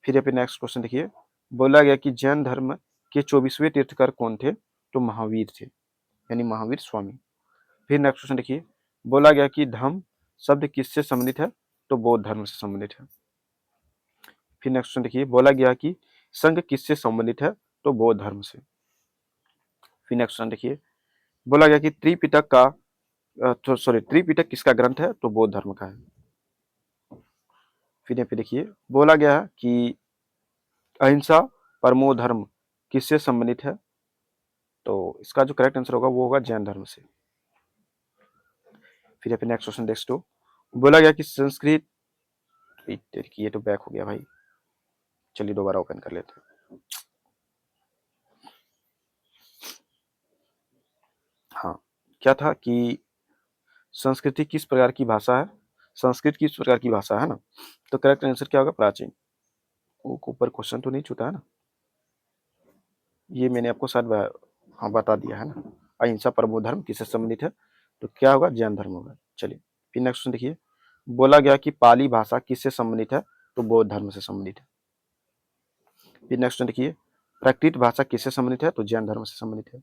फिर यहाँ पे नेक्स्ट क्वेश्चन देखिए, बोला गया कि जैन धर्म के 24वें तीर्थकर कौन थे? तो महावीर थे, यानी महावीर स्वामी। फिर नेक्स्ट क्वेश्चन देखिए, बोला गया कि धम्म शब्द किससे संबंधित है? तो बौद्ध धर्म से संबंधित है। फिर नेक्स्ट क्वेश्चन देखिए, बोला गया कि संघ किससे संबंधित है? तो बौद्ध धर्म से। फिर नेक्स्ट क्वेश्चन देखिए, बोला गया कि त्रिपिटक का त्रिपिटक किसका ग्रंथ है? तो बौद्ध धर्म का है। फिर यहाँ पे देखिए, बोला गया है कि अहिंसा परमो धर्म किससे संबंधित है? तो इसका जो करेक्ट आंसर होगा वो होगा जैन धर्म से। फिर यहाँ पे नेक्स्ट क्वेश्चन नेक्स्ट टू, बोला गया कि संस्कृत, ये तो बैक हो गया भाई, चलिए दोबारा ओपन कर लेते हैं। हाँ, क्या था कि संस्कृति किस प्रकार की भाषा है? संस्कृत किस प्रकार की भाषा है ना, तो करेक्ट आंसर क्या होगा? प्राचीन। वो ऊपर क्वेश्चन तो नहीं छूटा है ना, ये मैंने आपको शायद हाँ बता दिया है ना। अहिंसा परमो धर्म किससे संबंधित है? तो क्या होगा? जैन धर्म होगा। चलिए फिर नेक्स्ट क्वेश्चन देखिए, बोला गया कि पाली भाषा किससे संबंधित है? तो बौद्ध धर्म से संबंधित है। फिर नेक्स्ट क्वेश्चन देखिए, प्राकृत भाषा किससे संबंधित है? तो जैन धर्म से संबंधित है।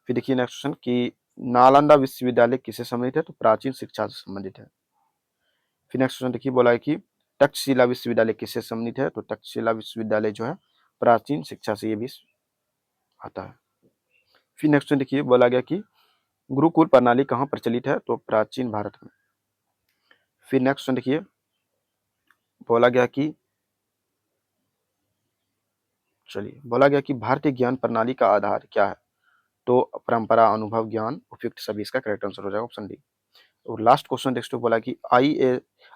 फिर देखिए नेक्स्ट क्वेश्चन कि नालंदा विश्वविद्यालय किससे संबंधित है? तो प्राचीन शिक्षा से संबंधित है। फिर नेक्स्ट क्वेश्चन देखिए, बोला है कि तक्षशिला विश्वविद्यालय किससे संबंधित है? तो तक्षशिला विश्वविद्यालय जो है प्राचीन शिक्षा से ये भी आता है। फिर नेक्स्ट क्वेश्चन देखिए, बोला गया कि गुरुकुल प्रणाली कहाँ प्रचलित है? तो प्राचीन भारत में। फिर नेक्स्ट क्वेश्चन देखिए, बोला गया कि भारतीय ज्ञान प्रणाली का आधार क्या है? तो परंपरा, अनुभव, ज्ञान, उपयुक्त सभी, इसका करेक्ट आंसर हो जाएगा ऑप्शन डी। और लास्ट क्वेश्चन नेक्स्ट बोला कि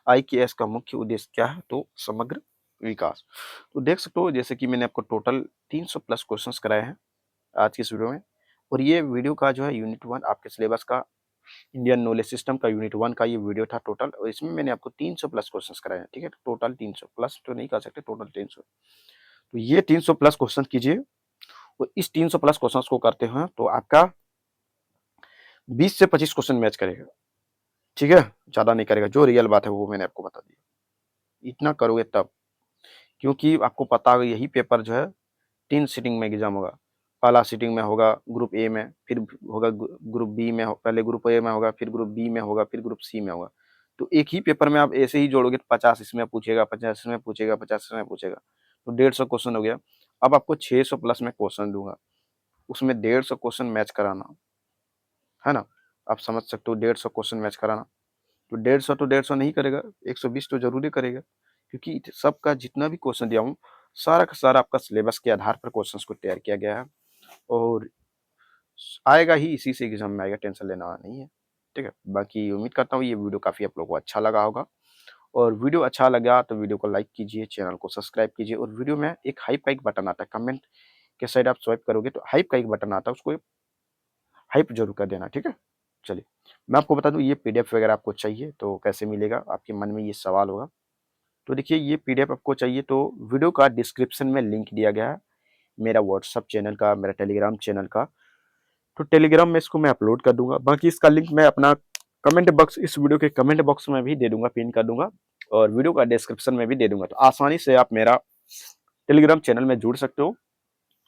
IKS का मुख्य उद्देश्य क्या है? तो समग्र विकास। तो देख सकते हो जैसे कि मैंने आपको टोटल 300 प्लस क्वेश्चंस कराए हैं आज की इस वीडियो में, और ये वीडियो का जो है यूनिट 1 आपके सिलेबस का इंडियन नॉलेज सिस्टम का यूनिट 1 का ये वीडियो था टोटल, और इसमें मैंने आपको 300 प्लस क्वेश्चंस कराए हैं। ठीक है, टोटल 300 प्लस तो नहीं कर सकते, टोटल 300। तो ये 300 प्लस क्वेश्चन कीजिए, और इस 300 प्लस क्वेश्चंस को करते हैं तो आपका 20 से 25 क्वेश्चन मैच करेगा। ठीक है, ज्यादा नहीं करेगा, जो रियल बात है वो मैंने आपको बता दी। इतना करोगे तब, क्योंकि आपको पता होगा यही पेपर जो है 3 सीटिंग में एग्जाम होगा। पहला सीटिंग में होगा ग्रुप ए में, फिर होगा ग्रुप बी में, पहले ग्रुप ए में होगा, फिर ग्रुप बी में होगा, फिर ग्रुप सी में होगा। तो एक ही पेपर में आप ऐसे ही जोड़ोगे तो 50 इसमें पूछेगा, 50 इसमें पूछेगा, 50 इसमें पूछेगा, तो 150 क्वेश्चन हो गया। अब आपको 600 प्लस में क्वेश्चन दूंगा, उसमें 150 क्वेश्चन मैच कराना है ना। आप समझ सकते हो 150 क्वेश्चन मैच कराना, तो 150 नहीं करेगा, 120 तो जरूरी करेगा, क्योंकि सबका जितना भी क्वेश्चन दिया हूँ सारा का सारा आपका सिलेबस के आधार पर क्वेश्चंस को तैयार किया गया है, और आएगा ही, इसी से एग्जाम में आएगा, टेंशन लेना नहीं है। ठीक है, बाकी उम्मीद करता हूँ ये वीडियो काफ़ी आप लोगों को अच्छा लगा होगा, और वीडियो अच्छा लगा तो वीडियो को लाइक कीजिए, चैनल को सब्सक्राइब कीजिए, और वीडियो में एक हाइप का एक बटन आता है, कमेंट के साइड आप स्वाइप करोगे तो हाइप का एक बटन आता है, उसको हाइप जरूर कर देना। ठीक है, चलिए मैं आपको बता दूं, ये PDF वगैरह आपको चाहिए तो कैसे मिलेगा, आपके मन में ये सवाल होगा। तो देखिए ये PDF आपको चाहिए तो वीडियो का डिस्क्रिप्शन में लिंक दिया गया है, मेरा व्हाट्सअप चैनल का, मेरा टेलीग्राम चैनल का। तो टेलीग्राम में इसको मैं अपलोड कर दूंगा, बाकी इसका लिंक मैं अपना कमेंट बॉक्स, इस वीडियो के कमेंट बॉक्स में भी दे दूंगा, पिन कर दूंगा, और वीडियो का डिस्क्रिप्शन में भी दे दूंगा। तो आसानी से आप मेरा टेलीग्राम चैनल में जुड़ सकते हो,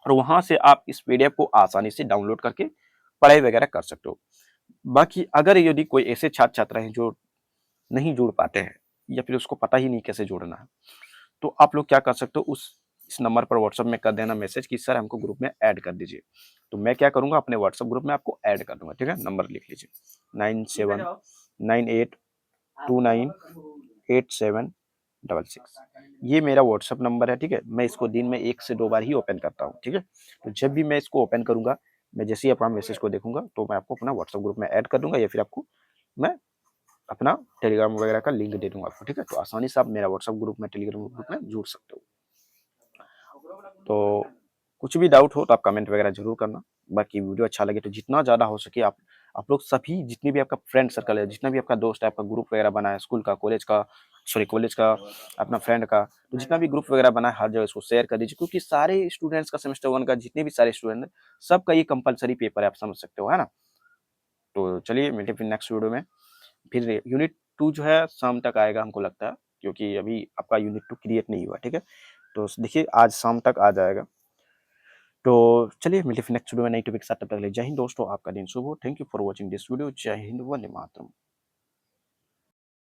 और वहां से आप इस PDF को आसानी से डाउनलोड करके पढ़ाई वगैरह कर सकते हो। बाकी अगर यदि कोई ऐसे छात्र छात्रा हैं जो नहीं जुड़ पाते हैं, या फिर उसको पता ही नहीं कैसे जोड़ना है, तो आप लोग क्या कर सकते हो, उस इस नंबर पर व्हाट्सएप में कर देना मैसेज कि सर हमको ग्रुप में ऐड कर दीजिए। तो मैं क्या करूंगा, अपने व्हाट्सएप ग्रुप में आपको ऐड कर दूंगा। ठीक है, नंबर लिख लीजिए 9798298766। ये मेरा व्हाट्सएप नंबर है। ठीक है, मैं इसको दिन में 1 से 2 बार ही ओपन करता हूँ। ठीक है, तो जब भी मैं इसको ओपन करूंगा, मैं जैसे ही अपना मैसेज को देखूंगा तो मैं आपको अपना व्हाट्सएप ग्रुप में ऐड कर दूंगा, या फिर आपको मैं अपना टेलीग्राम वगैरह का लिंक दे दूंगा आपको। ठीक है, तो आसानी से आप मेरा व्हाट्सएप ग्रुप में, टेलीग्राम ग्रुप में जुड़ सकते हो। तो कुछ भी डाउट हो तो आप कमेंट वगैरह जरूर करना। बाकी वीडियो अच्छा लगे तो जितना ज़्यादा हो सके आप आप लोग सभी जितने भी आपका फ्रेंड सर्कल है, जितना भी आपका दोस्त है, आपका ग्रुप वगैरह बना है स्कूल का, कॉलेज का, अपना फ्रेंड का, तो जितना भी ग्रुप वगैरह बना है हर जगह इसको शेयर कर दीजिए, क्योंकि सारे स्टूडेंट्स का सेमेस्टर 1 का जितने भी सारे स्टूडेंट हैं, सबका ये कंपल्सरी पेपर है, आप समझ सकते हो, है ना? तो चलिए मिलते हैं फिर नेक्स्ट वीडियो में। फिर यूनिट 2 जो है शाम तक आएगा हमको लगता है, क्योंकि अभी आपका यूनिट 2 क्रिएट नहीं हुआ, ठीक है? तो देखिए आज शाम तक आ जाएगा। तो चलिए मिलते हैं फिर नेक्स्ट वीडियो में नई टॉपिक के साथ, तब तक के लिए जय हिंद दोस्तों, आपका दिन शुभ हो। Thank you for watching this video. जय हिंद, वंदे मातरम।